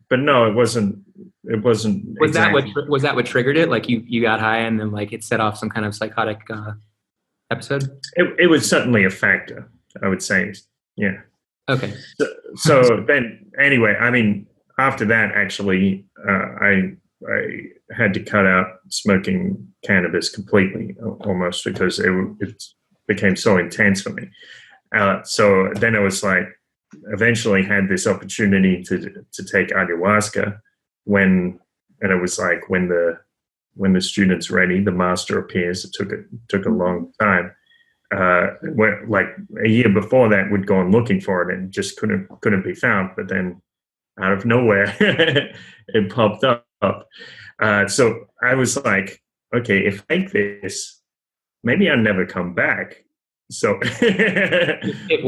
but no, it wasn't. Was exactly. that what triggered it? Like you got high and then it set off some kind of psychotic episode? It was certainly a factor, I would say. Yeah. Okay. So then, anyway, I mean, after that, actually, I had to cut out smoking cannabis completely, almost, because it became so intense for me. So then I was eventually had this opportunity to take ayahuasca when the student's ready, the master appears. It took a long time. A year before that, we'd gone looking for it and just couldn't be found. But then, out of nowhere, it popped up. So I was like, okay, if I take this, maybe I'll never come back. So if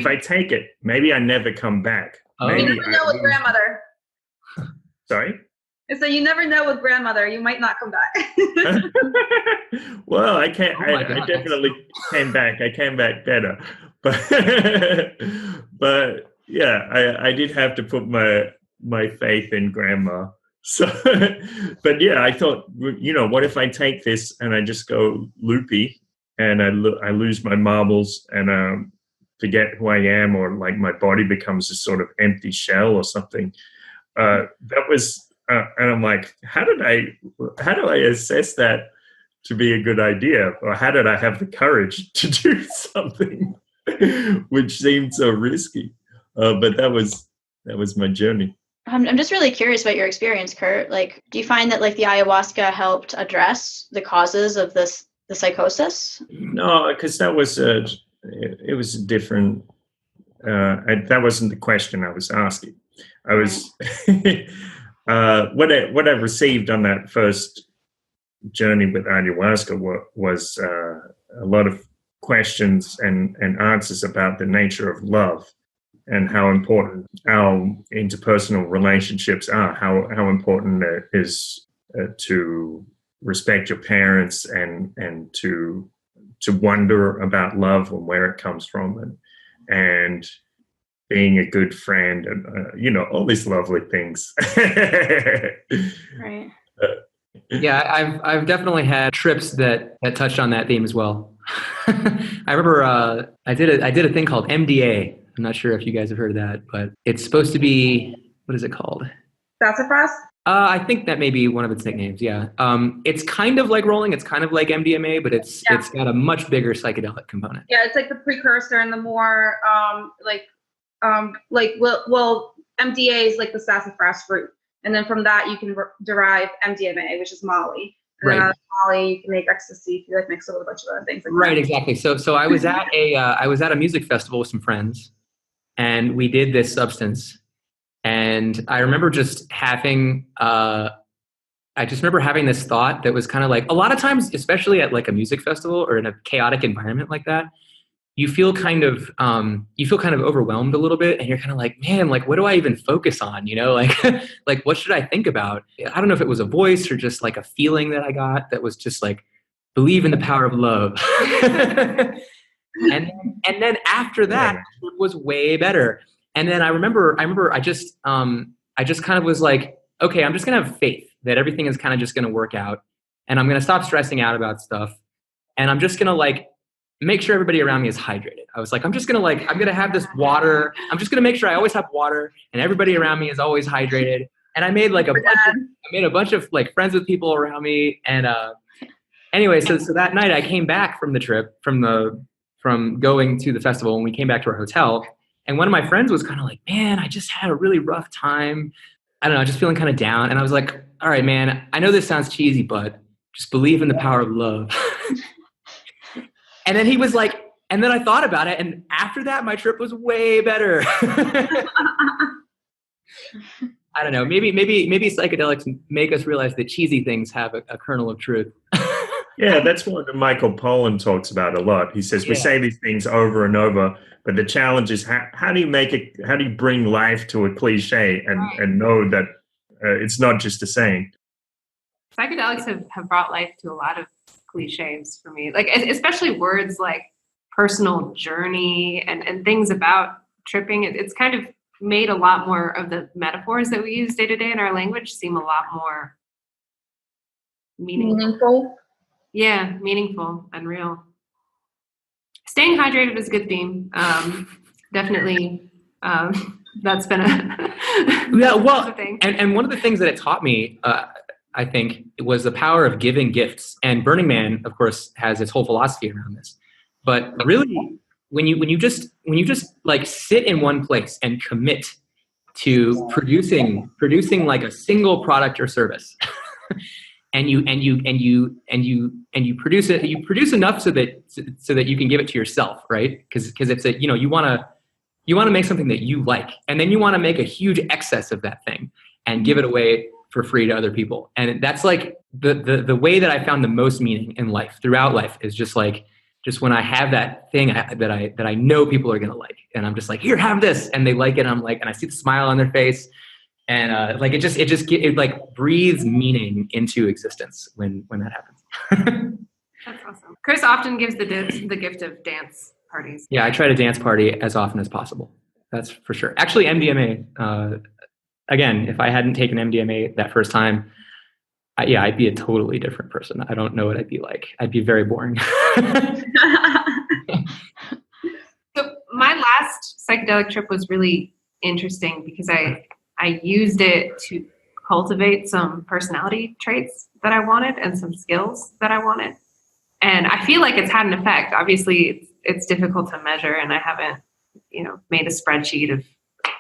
I take it, maybe I never come back. You never know with grandmother. Sorry? So you never know with grandmother, you might not come back. Well, I definitely came back. I came back better, but yeah, I did have to put my faith in grandma. So, but yeah, I thought, what if I take this and I just go loopy and I lose my marbles and forget who I am, or like my body becomes a sort of empty shell or something. That was. And I'm like, how do I assess that to be a good idea? Or how did I have the courage to do something which seemed so risky? But that was my journey. I'm just really curious about your experience, Kurt. Like, do you find that like the ayahuasca helped address the causes of the psychosis? No, because that was it was different. That wasn't the question I was asking. I was. What I received on that first journey with ayahuasca was a lot of questions and answers about the nature of love and how important our interpersonal relationships are, how important it is to respect your parents and to wonder about love and where it comes from and being a good friend and, all these lovely things. Right. Yeah, I've definitely had trips that touched on that theme as well. I remember I did a thing called MDA. I'm not sure if you guys have heard of that, but it's supposed to be, what is it called? Sassafras? I think that may be one of its nicknames, yeah. It's kind of like rolling, it's kind of like MDMA, but it's got a much bigger psychedelic component. Yeah, it's like the precursor and the more MDA is like the sassafras fruit, and then from that you can derive MDMA, which is Molly. And right. Then out of Molly, you can make ecstasy if you like mix it with a bunch of other things. Like right, that. Exactly. So I was at a music festival with some friends, and we did this substance, and I remember just having this thought that was kind of like, a lot of times, especially at like a music festival or in a chaotic environment like that, you feel kind of overwhelmed a little bit, and you're kind of like, man, like, what do I even focus on? Like what should I think about? I don't know if it was a voice or just like a feeling that I got that was just like, believe in the power of love. and then after that, it was way better. And then I remember I just kind of was like, okay, I'm just gonna have faith that everything is kind of just gonna work out, and I'm gonna stop stressing out about stuff, and I'm just gonna like make sure everybody around me is hydrated. I was like, I'm gonna have this water. I'm just gonna make sure I always have water and everybody around me is always hydrated. And I made like a bunch of like friends with people around me. And anyway, so that night I came back from the trip, from going to the festival, and we came back to our hotel. And one of my friends was kind of like, man, I just had a really rough time. I don't know, just feeling kind of down. And I was like, all right, man, I know this sounds cheesy, but just believe in the power of love. And then he was like, and then I thought about it, and after that, my trip was way better. I don't know. Maybe psychedelics make us realize that cheesy things have a kernel of truth. Yeah, that's what Michael Pollan talks about a lot. He says we say these things over and over, but the challenge is how do you bring life to a cliche and know that it's not just a saying. Psychedelics have brought life to a lot of cliches for me, like especially words like personal journey and things about tripping. It's kind of made a lot more of the metaphors that we use day to day in our language seem a lot more meaningful. Yeah, meaningful and real. Staying hydrated is a good theme. Definitely, that's been a thing. And one of the things that it taught me, I think, it was the power of giving gifts. And Burning Man, of course, has its whole philosophy around this. But really, when you just like sit in one place and commit to producing like a single product or service, and you produce it, you produce enough so that you can give it to yourself, right? Because it's you want to make something that you like, and then you want to make a huge excess of that thing and give it away for free to other people. And that's like the way that I found the most meaning in life, throughout life, is just when I have that thing that I know people are going to like, and I'm just like, here, have this. And they like it. And I'm like, and I see the smile on their face, And like it like breathes meaning into existence when that happens. That's awesome. Chris often gives the gift of dance parties. Yeah, I try to dance party as often as possible. That's for sure. Actually, MDMA. Again, if I hadn't taken MDMA that first time, I'd be a totally different person. I don't know what I'd be like. I'd be very boring. So my last psychedelic trip was really interesting because I used it to cultivate some personality traits that I wanted and some skills that I wanted. And I feel like it's had an effect. Obviously, it's difficult to measure, and I haven't, made a spreadsheet of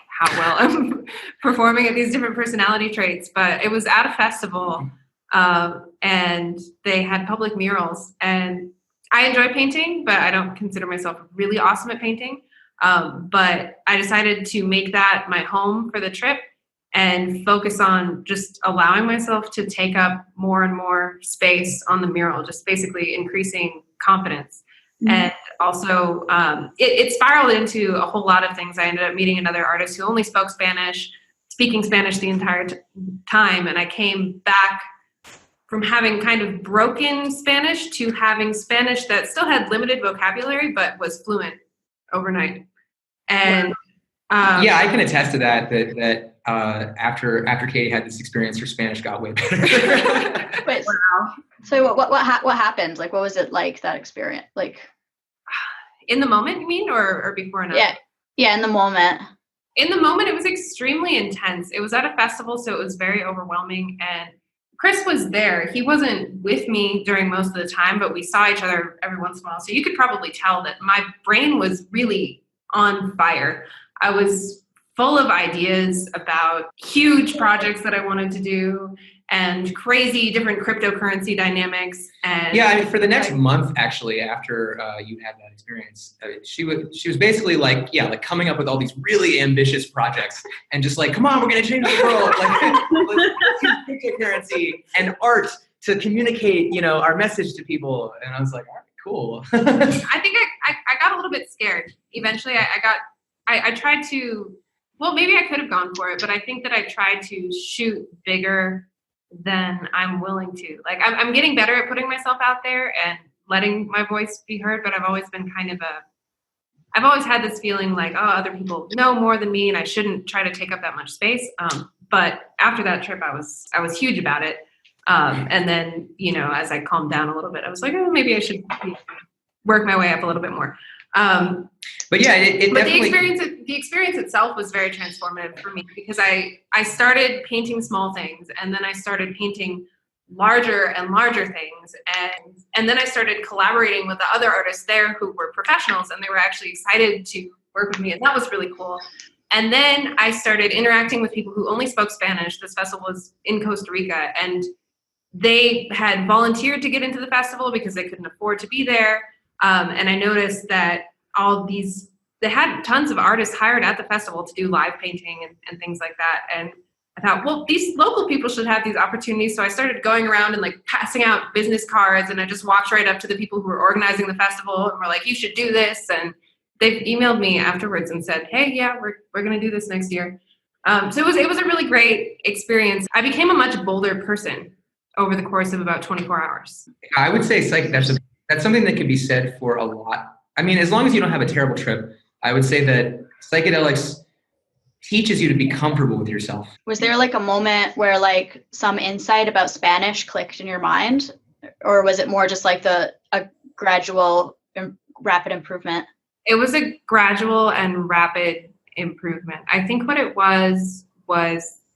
how well I'm performing at these different personality traits. But it was at a festival, and they had public murals. And I enjoy painting, but I don't consider myself really awesome at painting. But I decided to make that my home for the trip and focus on just allowing myself to take up more and more space on the mural, just basically increasing confidence. Mm-hmm. And also, it spiraled into a whole lot of things. I ended up meeting another artist who only spoke Spanish, speaking Spanish the entire time. And I came back from having kind of broken Spanish to having Spanish that still had limited vocabulary, but was fluent overnight. And I can attest to that after Katie had this experience, her Spanish got way better. Wait, wow. So what happened? Like, what was it like, that experience? Like, in the moment, you mean, or before and after? Yeah, in the moment. In the moment, it was extremely intense. It was at a festival, so it was very overwhelming. And Chris was there. He wasn't with me during most of the time, but we saw each other every once in a while. So you could probably tell that my brain was really on fire. I was full of ideas about huge projects that I wanted to do and crazy different cryptocurrency dynamics. And for the next month, actually, after you had that experience, she was basically like coming up with all these really ambitious projects and just like, come on, we're going to change the world. Like, let's use cryptocurrency and art to communicate, our message to people. And I was like, all right, cool. I think I got a little bit scared. Eventually, I tried to, well, maybe I could have gone for it, but I think that I tried to shoot bigger than I'm willing to. Like, I'm getting better at putting myself out there and letting my voice be heard, but I've always been I've always had this feeling like, oh, other people know more than me and I shouldn't try to take up that much space. But after that trip, I was huge about it. And then, as I calmed down a little bit, I was like, oh, maybe I should work my way up a little bit more. But the experience itself was very transformative for me because I started painting small things, and then I started painting larger and larger things, and then I started collaborating with the other artists there who were professionals, and they were actually excited to work with me, and that was really cool. And then I started interacting with people who only spoke Spanish. This festival was in Costa Rica, and they had volunteered to get into the festival because they couldn't afford to be there. And I noticed that they had tons of artists hired at the festival to do live painting and things like that. And I thought, well, these local people should have these opportunities. So I started going around and like passing out business cards, and I just walked right up to the people who were organizing the festival and were like, you should do this. And they've emailed me afterwards and said, hey, yeah, we're going to do this next year. So it was a really great experience. I became a much bolder person over the course of about 24 hours. I would say that's something that can be said for a lot. I mean, as long as you don't have a terrible trip, I would say that psychedelics teaches you to be comfortable with yourself. Was there like a moment where like some insight about Spanish clicked in your mind? Or was it more just like a gradual, rapid improvement? It was a gradual and rapid improvement. I think what it was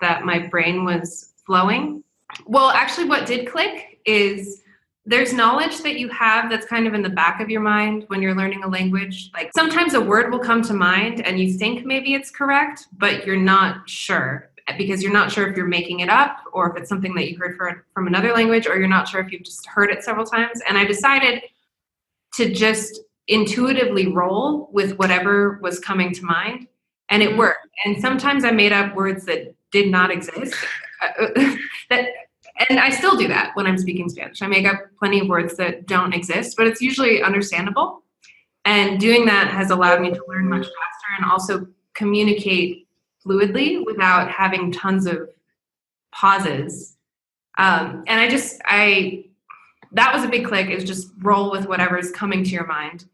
that my brain was flowing. Well, actually what did click is there's knowledge that you have that's kind of in the back of your mind when you're learning a language. Like sometimes a word will come to mind and you think maybe it's correct, but you're not sure because you're not sure if you're making it up or if it's something that you heard from another language, or you're not sure if you've just heard it several times. And I decided to just intuitively roll with whatever was coming to mind, and it worked. And sometimes I made up words that did not exist. And I still do that when I'm speaking Spanish. I make up plenty of words that don't exist, but it's usually understandable. And doing that has allowed me to learn much faster and also communicate fluidly without having tons of pauses. And that was a big click, is just roll with whatever's coming to your mind.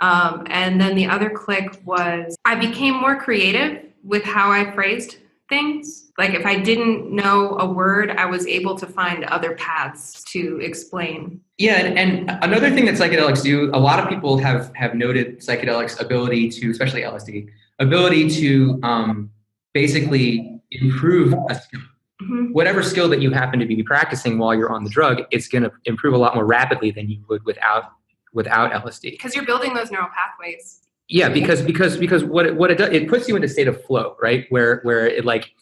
And then the other click was I became more creative with how I phrased things. Like if I didn't know a word, I was able to find other paths to explain. Yeah, and another thing that psychedelics do, a lot of people have noted psychedelics' ability to, especially LSD, ability to basically improve a skill. Mm-hmm. Whatever skill that you happen to be practicing while you're on the drug, it's going to improve a lot more rapidly than you would without LSD. Because you're building those neural pathways. Yeah, because what it does, it puts you into a state of flow, right? Where it like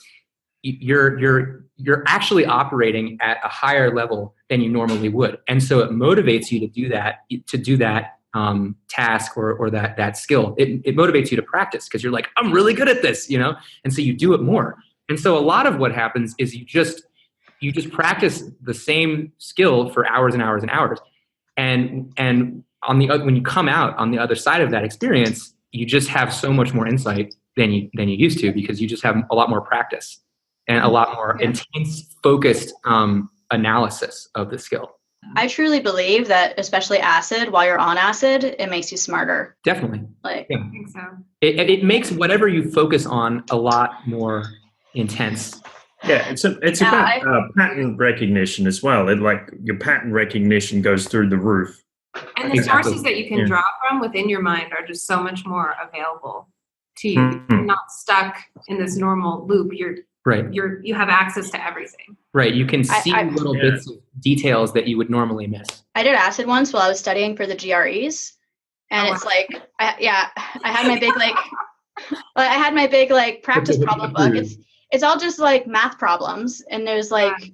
you're actually operating at a higher level than you normally would, and so it motivates you to do that task or that skill. It motivates you to practice because you're like, I'm really good at this, and so you do it more. And so a lot of what happens is you just practice the same skill for hours and hours and hours, and on the other, when you come out on the other side of that experience, you just have so much more insight than you used to, because you just have a lot more practice and a lot more intense, focused analysis of the skill. I truly believe that, especially acid, while you're on acid, it makes you smarter. Definitely. Like, I think so. It makes whatever you focus on a lot more intense. Yeah, it's about pattern recognition as well. Like your pattern recognition goes through the roof. And the sources that you can draw from within your mind are just so much more available to you. Mm-hmm. You're not stuck in this normal loop. You have access to everything. Right. You can see little bits of details that you would normally miss. I did acid once while I was studying for the GREs, and it's like, I had my big practice problem book. It's all just like math problems, and there's like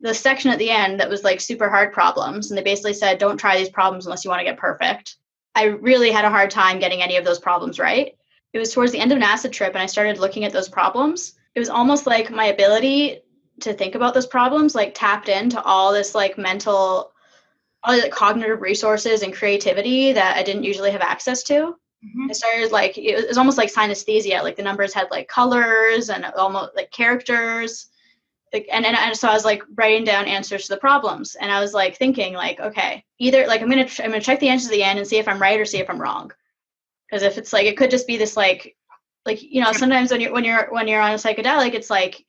the section at the end that was like super hard problems, and they basically said, don't try these problems unless you want to get perfect. I really had a hard time getting any of those problems right. It was towards the end of an acid trip, and I started looking at those problems. It was almost like my ability to think about those problems like tapped into all this like mental, all the cognitive resources and creativity that I didn't usually have access to. Mm-hmm. I started like, it was almost like synesthesia, like the numbers had like colors and almost like characters. And so I was like writing down answers to the problems, and I was like thinking like, okay, either like I'm gonna check the answers at the end and see if I'm right or see if I'm wrong, because if it's like, it could just be this like sometimes when you're on a psychedelic, it's like,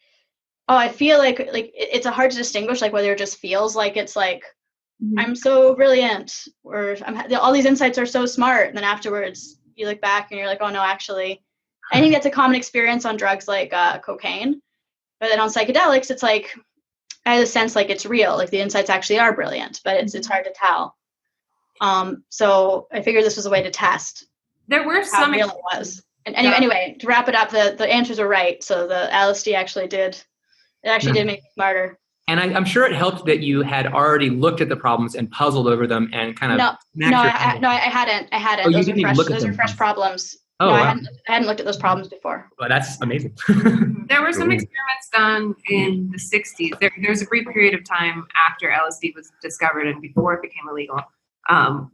oh, I feel like it's hard to distinguish like whether it just feels like it's like I'm so brilliant, or all these insights are so smart, and then afterwards you look back and you're like, oh no, actually, I think that's a common experience on drugs like cocaine. But then on psychedelics, it's like, I have a sense like it's real, like the insights actually are brilliant, but it's hard to tell. So I figured this was a way to test. There were how real it was. And anyway, to wrap it up, the answers are right. So the LSD actually did make me smarter. And I'm sure it helped that you had already looked at the problems and puzzled over them and kind of. I hadn't. Oh, those are fresh problems. Oh, no, wow. I hadn't looked at those problems before. Well, that's amazing. There were some experiments done in the 60s. There's a brief period of time after LSD was discovered and before it became illegal,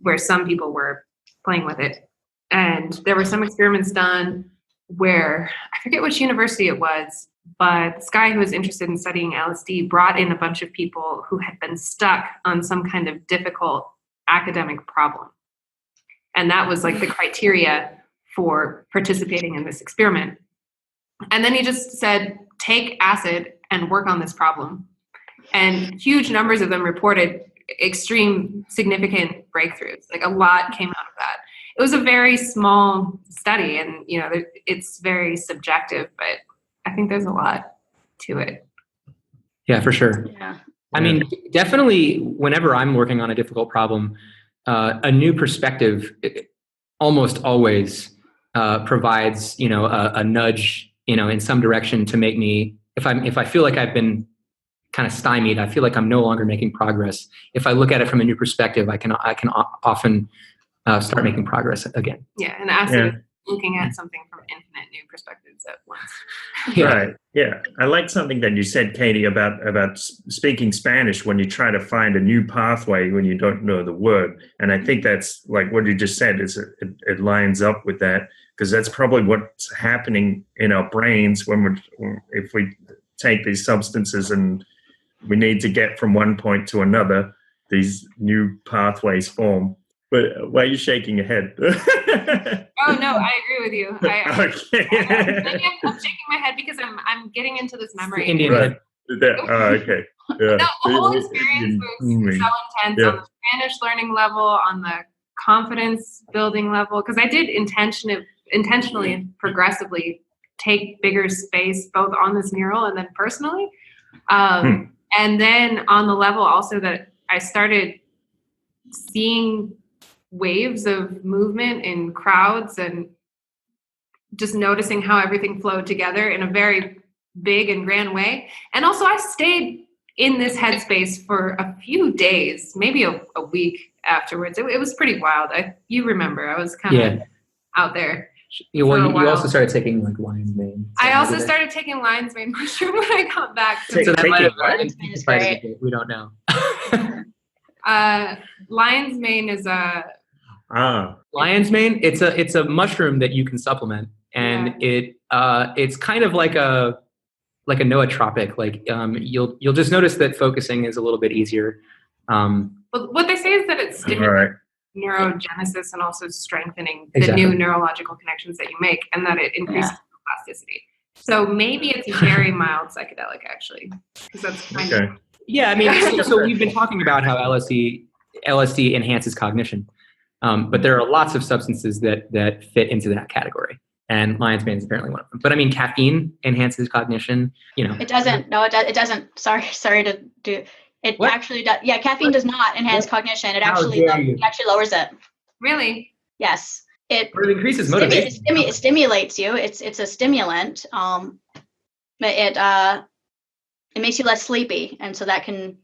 where some people were playing with it. And there were some experiments done where, I forget which university it was, but this guy who was interested in studying LSD brought in a bunch of people who had been stuck on some kind of difficult academic problem. And that was like the criteria for participating in this experiment. And then he just said, take acid and work on this problem. And huge numbers of them reported extreme significant breakthroughs. Like a lot came out of that. It was a very small study, and it's very subjective, but I think there's a lot to it. Yeah, for sure. Yeah. I mean, definitely whenever I'm working on a difficult problem, a new perspective almost always provides, a nudge, in some direction to make me, if I feel like I've been kind of stymied, I feel like I'm no longer making progress. If I look at it from a new perspective, I can often start making progress again. Yeah, and acid is looking at something from infinite new perspectives at once. Right. Yeah, I like something that you said, Katie, about speaking Spanish when you try to find a new pathway when you don't know the word. And I think that's like what you just said. It lines up with that. because that's probably what's happening in our brains if we take these substances and we need to get from one point to another, these new pathways form. But why are you shaking your head? Oh no, I agree with you. Okay. Maybe I'm shaking my head because I'm getting into this memory. Indian head. Okay. Yeah. The whole experience was so intense on the Spanish learning level, on the confidence building level, because I did intentionally and progressively take bigger space both on this mural and then personally. And then on the level also that I started seeing waves of movement in crowds and just noticing how everything flowed together in a very big and grand way. And also I stayed in this headspace for a few days, maybe a week afterwards. It was pretty wild. You remember, I was kind of out there. You also started taking like lion's mane. I also started taking lion's mane mushroom when I got back. So that might have we don't know. Lion's mane is lion's mane. It's a mushroom that you can supplement, and it's kind of like a nootropic. Like you'll just notice that focusing is a little bit easier. But what they say is that it stimulates neurogenesis and also strengthening the new neurological connections that you make, and that it increases plasticity. So maybe it's very mild psychedelic, actually, because that's kind of. Yeah, I mean, so we've been talking about how LSD enhances cognition, but there are lots of substances that fit into that category, and lion's mane is apparently one of them. But I mean, caffeine enhances cognition. It doesn't. No, it doesn't. Sorry to do. It actually does. Yeah, caffeine does not enhance cognition. It actually lowers it. Really? Yes. It increases motivation. It stimulates you. It's a stimulant. It makes you less sleepy, and so that can,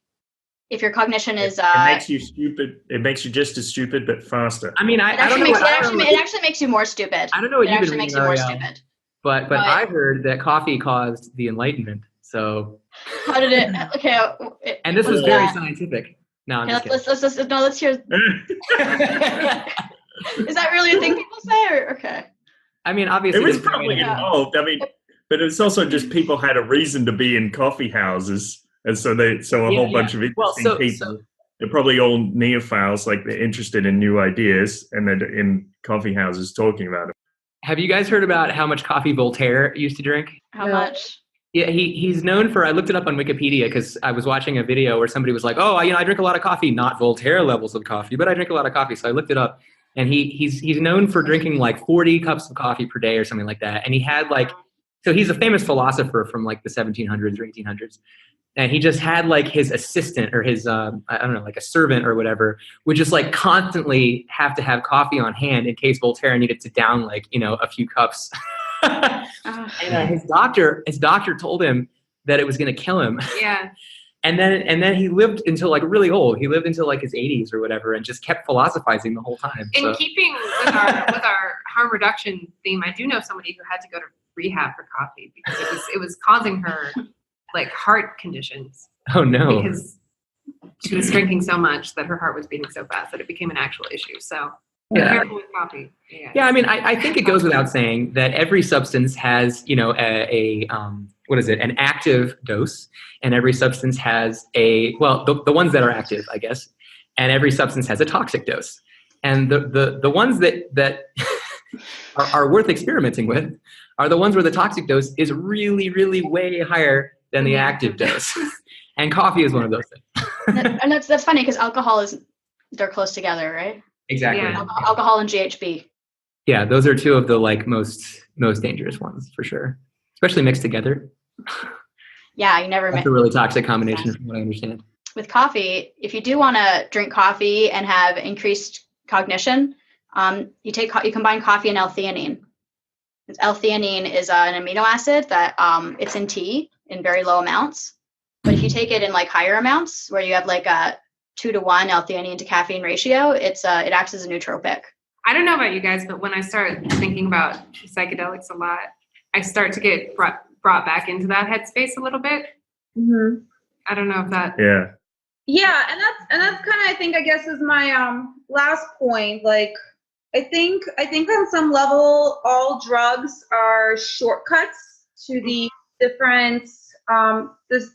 if your cognition is, it makes you stupid. It makes you just as stupid, but faster. I mean, I don't know. It actually makes you more stupid. I don't know what you've been reading, makes you more stupid. But I heard that coffee caused the Enlightenment. So how did it? Okay. And this was very scientific. No, I'm just kidding. Let's hear. Is that really a thing people say? Or okay. I mean, obviously, it was probably involved. I mean, but it's also just people had a reason to be in coffee houses, and so a whole bunch of interesting people. They're probably all neophiles, like they're interested in new ideas, and they're in coffee houses talking about it. Have you guys heard about how much coffee Voltaire used to drink? How much? Yeah, he's known for. I looked it up on Wikipedia because I was watching a video where somebody was like, "Oh, I drink a lot of coffee, not Voltaire levels of coffee, but I drink a lot of coffee." So I looked it up, and he's known for drinking like 40 cups of coffee per day or something like that. And he had so he's a famous philosopher from like the 1700s or 1800s, and he just had like his assistant or his I don't know, like a servant or whatever, would just like constantly have to have coffee on hand in case Voltaire needed to down like a few cups. And his doctor told him that it was going to kill him. Yeah. And then he lived until like really old. He lived until like his 80s or whatever, and just kept philosophizing the whole time. In keeping with our harm reduction theme, I do know somebody who had to go to rehab for coffee because it was causing her like heart conditions. Oh no! Because she was drinking so much that her heart was beating so fast that it became an actual issue. So. Be careful with coffee. Yeah, I mean, I think it goes without saying that every substance has, an active dose, and every substance has the ones that are active, I guess, and every substance has a toxic dose. And the ones that are worth experimenting with are the ones where the toxic dose is really, really way higher than the active dose. And coffee is one of those things. And that's funny because they're close together, right? Exactly. Yeah. Alcohol and GHB. Yeah, those are two of the like most dangerous ones for sure, especially mixed together. Yeah, you never. That's a really toxic combination, from what I understand. With coffee, if you do want to drink coffee and have increased cognition, you combine coffee and L-theanine. L-theanine is an amino acid that it's in tea in very low amounts, but if you take it in like higher amounts, where you have like a 2-to-1 L-theanine to caffeine ratio, it acts as a nootropic. I don't know about you guys, but when I start thinking about psychedelics a lot, I start to get brought back into that headspace a little bit. Mm-hmm. I don't know if that. Yeah, and that's kind of, I think, I guess, is my last point. Like, I think on some level, all drugs are shortcuts to the different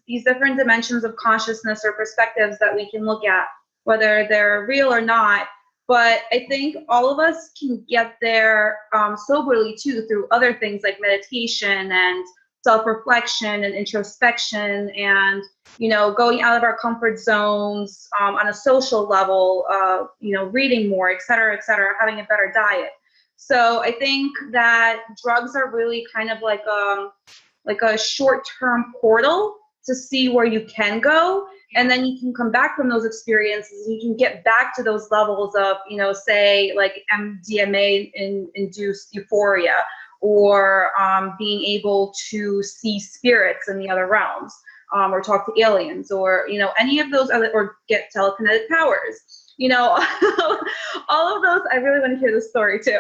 these different dimensions of consciousness or perspectives that we can look at, whether they're real or not. But I think all of us can get there soberly too, through other things like meditation and self-reflection and introspection, and going out of our comfort zones on a social level, reading more, et cetera, having a better diet. So I think that drugs are really kind of like a short-term portal to see where you can go, and then you can come back from those experiences and you can get back to those levels of, say like MDMA induced euphoria, or being able to see spirits in the other realms, or talk to aliens, or any of those other, or get telekinetic powers. All of those. I really want to hear the story too.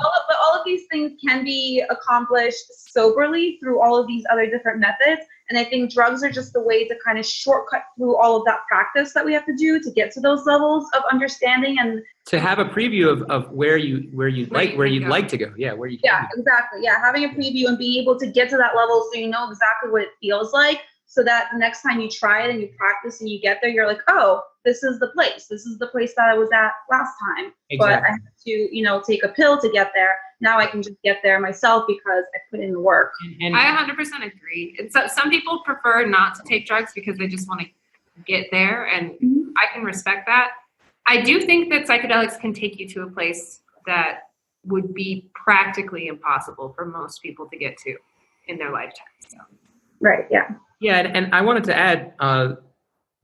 all of these things can be accomplished soberly through all of these other different methods. And I think drugs are just the way to kind of shortcut through all of that practice that we have to do to get to those levels of understanding, and to have a preview of where you'd like to go. Yeah, where you can. Yeah, exactly. Yeah, having a preview and being able to get to that level so you know exactly what it feels like, so that the next time you try it and you practice and you get there, you're like, oh, this is the place. This is the place that I was at last time. Exactly. But I had to, take a pill to get there. Now I can just get there myself because I put in the work. And I 100% agree. And so some people prefer not to take drugs because they just want to get there, and I can respect that. I do think that psychedelics can take you to a place that would be practically impossible for most people to get to in their lifetime. So. Right, yeah. Yeah, and I wanted to add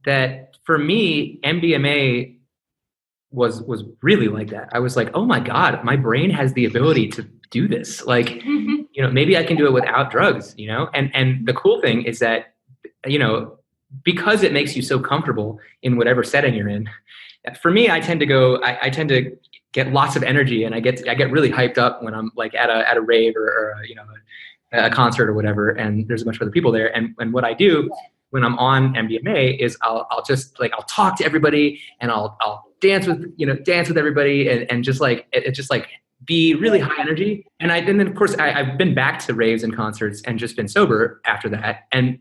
that for me, MDMA was really like that. I was like, oh my God, my brain has the ability to do this. Like, maybe I can do it without drugs, And the cool thing is that, because it makes you so comfortable in whatever setting you're in. For me, I tend to get lots of energy, and I get really hyped up when I'm like at a rave or a concert or whatever, and there's a bunch of other people there. And what I do when I'm on MDMA is I'll talk to everybody, and I'll dance with everybody, and just like it just like be really high energy. And then of course I've been back to raves and concerts and just been sober after that, and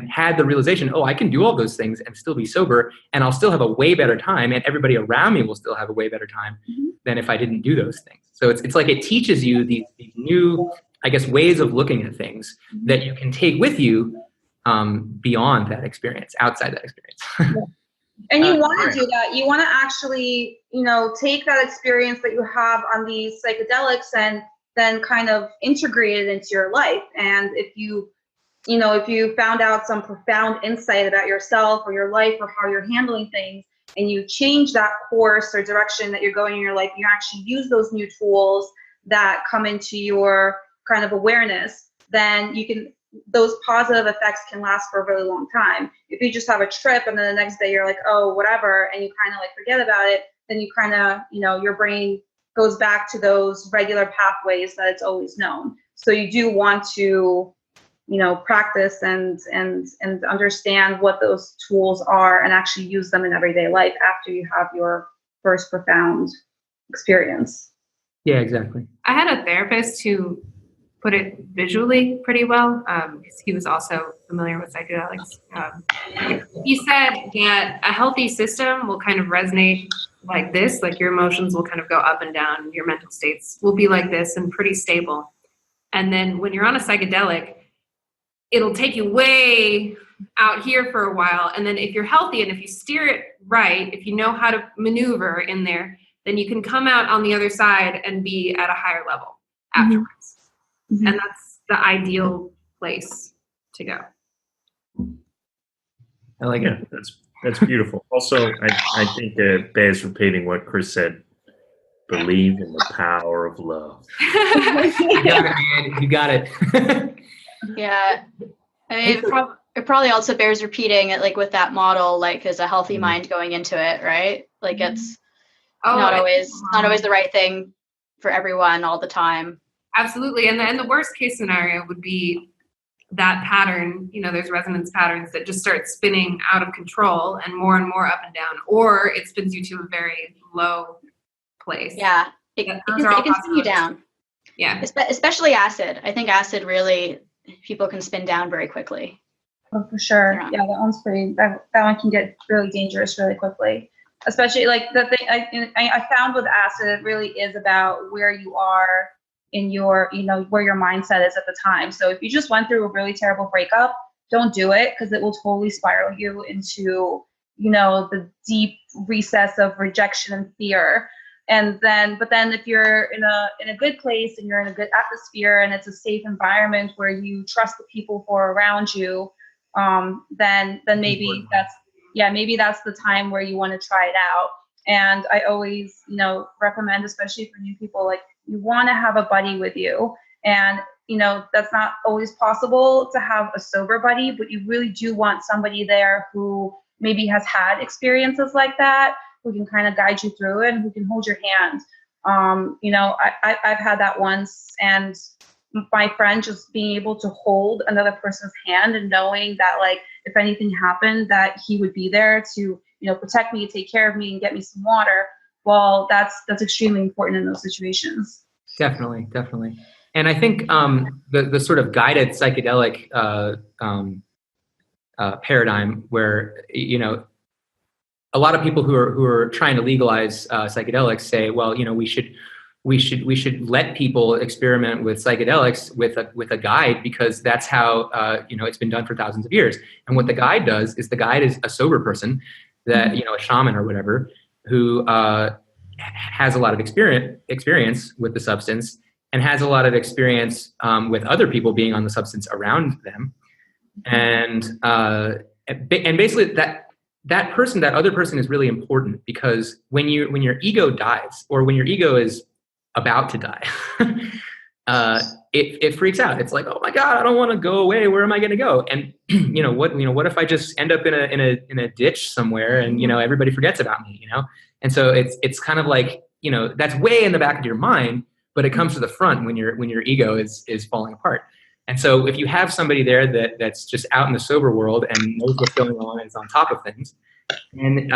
had the realization, oh, I can do all those things and still be sober, and I'll still have a way better time, and everybody around me will still have a way better time than if I didn't do those things. So it's like it teaches you these new, I guess, ways of looking at things that you can take with you beyond that experience, outside that experience. And you want to do that. You want to actually, take that experience that you have on these psychedelics and then kind of integrate it into your life. And if you found out some profound insight about yourself or your life or how you're handling things, and you change that course or direction that you're going in your life, you actually use those new tools that come into your kind of awareness, then those positive effects can last for a really long time. If you just have a trip and then the next day you're like, oh, whatever, and you kind of like forget about it, then you kind of, your brain goes back to those regular pathways that it's always known. So you do want to, practice and understand what those tools are and actually use them in everyday life after you have your first profound experience. Yeah, exactly. I had a therapist who put it visually pretty well, because he was also familiar with psychedelics. He said that a healthy system will kind of resonate like this, like your emotions will kind of go up and down, your mental states will be like this and pretty stable. And then when you're on a psychedelic, it'll take you way out here for a while. And then if you're healthy and if you steer it right, if you know how to maneuver in there, then you can come out on the other side and be at a higher level afterwards. Mm-hmm. And that's the ideal place to go. I like it. That's beautiful. Also, I think it bears repeating what Chris said. Believe in the power of love. You got it, man. You got it. Yeah. I mean, it probably also bears repeating it, like with that model, like as a healthy mind going into it, right? Like it's not always the right thing for everyone all the time. Absolutely. And the worst case scenario would be that pattern, there's resonance patterns that just start spinning out of control and more up and down, or it spins you to a very low place. Yeah, it can spin you down. Yeah, especially acid. I think acid really, people can spin down very quickly. Oh, for sure. Yeah, that one's that one can get really dangerous really quickly. Especially like the thing I found with acid, it really is about where you are in your, where your mindset is at the time. So if you just went through a really terrible breakup, don't do it, because it will totally spiral you into, the deep recess of rejection and fear. But then if you're in a good place and you're in a good atmosphere and it's a safe environment where you trust the people who are around you, then maybe that's the time where you want to try it out. And I always, recommend, especially for new people, like, you want to have a buddy with you. And, that's not always possible to have a sober buddy, but you really do want somebody there who maybe has had experiences like that, who can kind of guide you through it and who can hold your hand. I've had that once, and my friend just being able to hold another person's hand and knowing that, like, if anything happened, that he would be there to, protect me, take care of me, and get me some water. Well, that's extremely important in those situations. Definitely. And I think the sort of guided psychedelic paradigm, where a lot of people who are trying to legalize psychedelics say, well, we should let people experiment with psychedelics with a guide, because that's how it's been done for thousands of years. And what the guide does is, the guide is a sober person, that a shaman or whatever, who has a lot of experience with the substance, and has a lot of experience with other people being on the substance around them, and basically that other person is really important, because when your ego dies, or when your ego is about to die, it freaks out. It's like, oh my God, I don't want to go away. Where am I going to go? And what if I just end up in a ditch somewhere, and everybody forgets about me? And so it's kind of like, that's way in the back of your mind, but it comes to the front when your ego is falling apart. And so if you have somebody there that's just out in the sober world and knows what's going on and is on top of things, and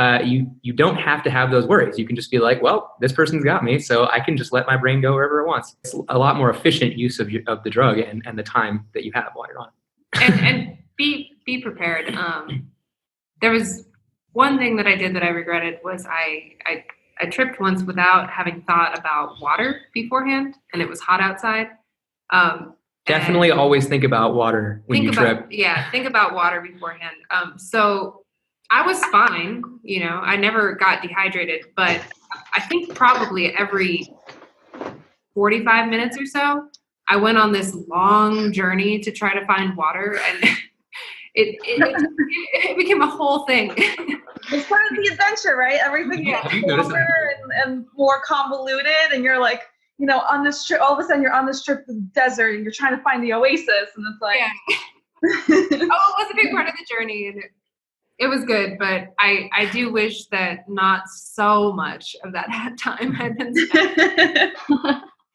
you don't have to have those worries. You can just be like, well, this person's got me, so I can just let my brain go wherever it wants. It's a lot more efficient use of the drug and the time that you have while you're on it. And be prepared. There was one thing that I did that I regretted, was I tripped once without having thought about water beforehand, and it was hot outside. Definitely always think about water when you trip. Yeah, think about water beforehand. So I was fine, I never got dehydrated, but I think probably every 45 minutes or so, I went on this long journey to try to find water, and it became a whole thing. It's part of the adventure, right? Everything gets longer and more convoluted, and you're like, on this trip, all of a sudden you're on this trip to the desert, and you're trying to find the oasis, and it's like, it was a big part of the journey, and it was good, but I do wish that not so much of that time had been spent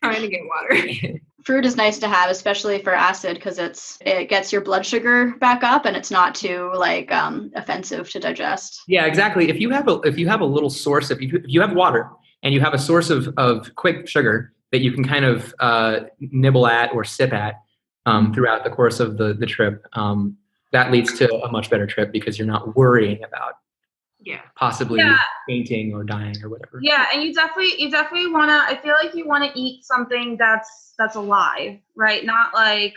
trying to get water. Fruit is nice to have, especially for acid, because it gets your blood sugar back up, and it's not too offensive to digest. Yeah, exactly. If you have a little source, if you have water and you have a source of quick sugar that you can kind of nibble at or sip at throughout the course of the trip, that leads to a much better trip, because you're not worrying about possibly fainting or dying or whatever. Yeah, and you definitely want to, I feel like you want to eat something that's alive, right? Not like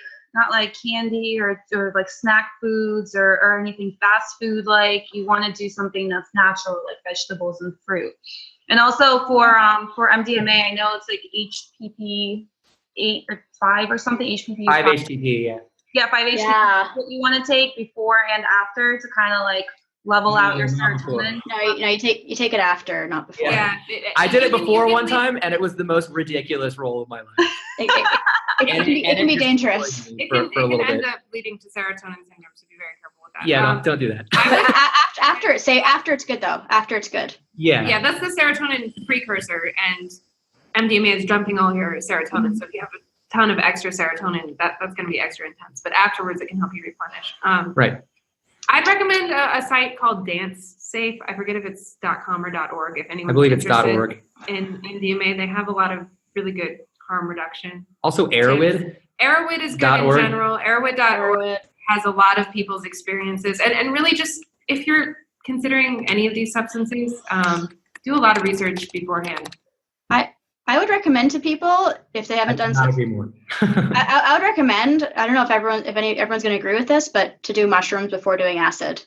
candy or like snack foods or anything fast food. Like, you want to do something that's natural, like vegetables and fruit. And also for MDMA, I know it's like HPP 8 or 5 or something. HPP 5 HTP, yeah. Yeah, 5 HTP. Yeah. What you want to take before and after to kind of like level out your serotonin. No, you take it after, not before. Yeah. I did it before one time, and it was the most ridiculous roll of my life. It can be dangerous. It can end up leading to serotonin syndrome, so be very careful with that. Yeah, don't do that. After it's good though. After it's good. Yeah. Yeah, that's the serotonin precursor, and MDMA is dumping all your serotonin. So if you have a ton of extra serotonin, that's going to be extra intense. But afterwards, it can help you replenish. Right. I've I'd recommend a site called Dance Safe. I forget if it's .com or .org. If anyone's I believe it's interested .org. in MDMA, they have a lot of really good harm reduction. Also, Arrowhead. Arrowhead is good in general. Arrowhead.org has a lot of people's experiences. And really just, if you're considering any of these substances, do a lot of research beforehand. I would recommend to people, if they haven't done something. I would recommend, I don't know if everyone's going to agree with this, but to do mushrooms before doing acid.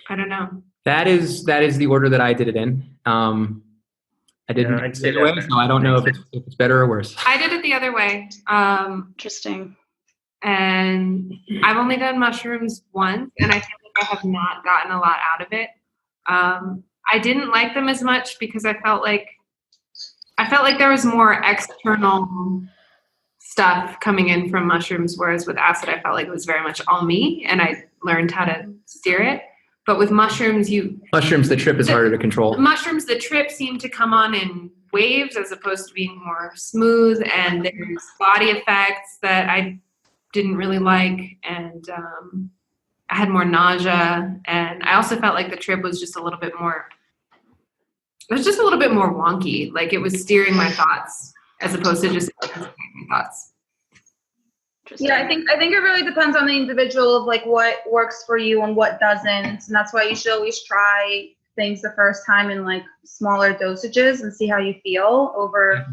I don't know. That is the order that I did it in. I didn't do it the other way, so I don't know if it's better or worse. I did it the other way. Interesting. And I've only done mushrooms once, and I feel like I have not gotten a lot out of it. I didn't like them as much because I felt like there was more external stuff coming in from mushrooms, whereas with acid, I felt like it was very much all me, and I learned how to steer it. But with mushrooms, the trip is harder to control. Mushrooms, the trip seemed to come on in waves as opposed to being more smooth, and there's body effects that I didn't really like, and I had more nausea, and I also felt like the trip was just a little bit more. It was just a little bit more wonky. Like it was steering my thoughts as opposed to just my thoughts. Yeah, I think it really depends on the individual of like what works for you and what doesn't. And that's why you should always try things the first time in like smaller dosages and see how you feel over,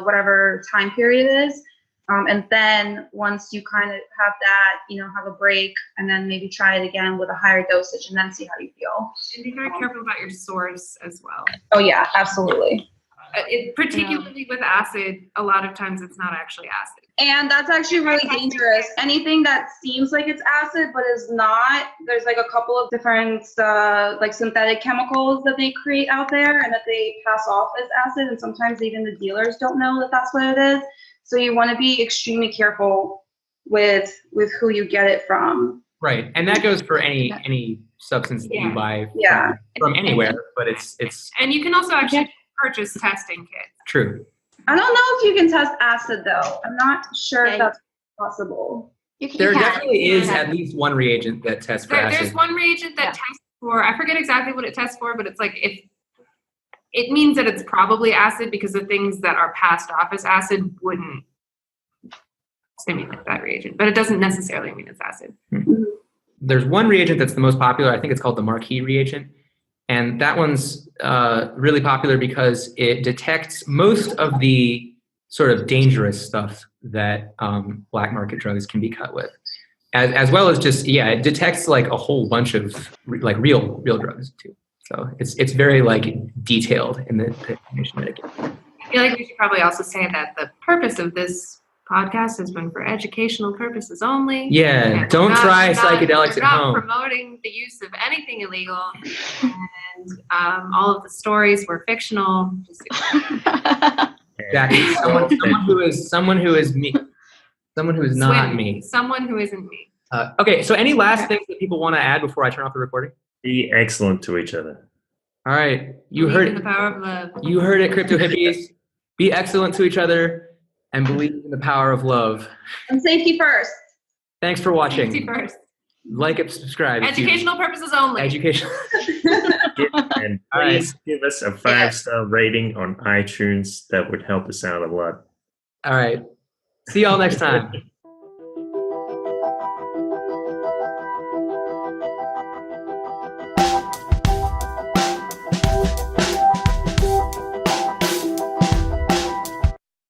whatever time period it is. And then once you kind of have that, have a break and then maybe try it again with a higher dosage and then see how you feel. And be very careful about your source as well. Oh yeah, absolutely. Particularly with acid, a lot of times it's not actually acid. And that's actually really dangerous. Anything that seems like it's acid but is not, there's like a couple of different like synthetic chemicals that they create out there and that they pass off as acid, and sometimes even the dealers don't know that that's what it is. So you want to be extremely careful with who you get it from. Right, and that goes for any substance that you buy from anywhere, but it's. And you can also actually purchase testing kits. True. I don't know if you can test acid though. I'm not sure if that's possible. There definitely is at least one reagent that tests for acid. There's one reagent that tests for, I forget exactly what it tests for, but it's like if it means that it's probably acid because the things that are passed off as acid wouldn't stimulate that reagent, but it doesn't necessarily mean it's acid. Mm-hmm. There's one reagent that's the most popular. I think it's called the marquee reagent. And that one's really popular because it detects most of the sort of dangerous stuff that black market drugs can be cut with, as well as just, it detects like a whole bunch of like real drugs too. So it's very like detailed in the information that it gives. I feel like we should probably also say that the purpose of this podcast has been for educational purposes only. Yeah, don't try psychedelics at home. We're not promoting the use of anything illegal, and all of the stories were fictional. Exactly. Someone who is me. Someone who is not me. Someone who isn't me. Okay, so any last things that people want to add before I turn off the recording? Be excellent to each other. All right. You heard the power of love. You heard it, Crypto Hippies. Be excellent to each other and believe in the power of love. And safety first. Thanks for watching. Safety first. Like and subscribe. Educational purposes only. Education. And please give us a 5-star rating on iTunes. That would help us out a lot. All right. See y'all next time.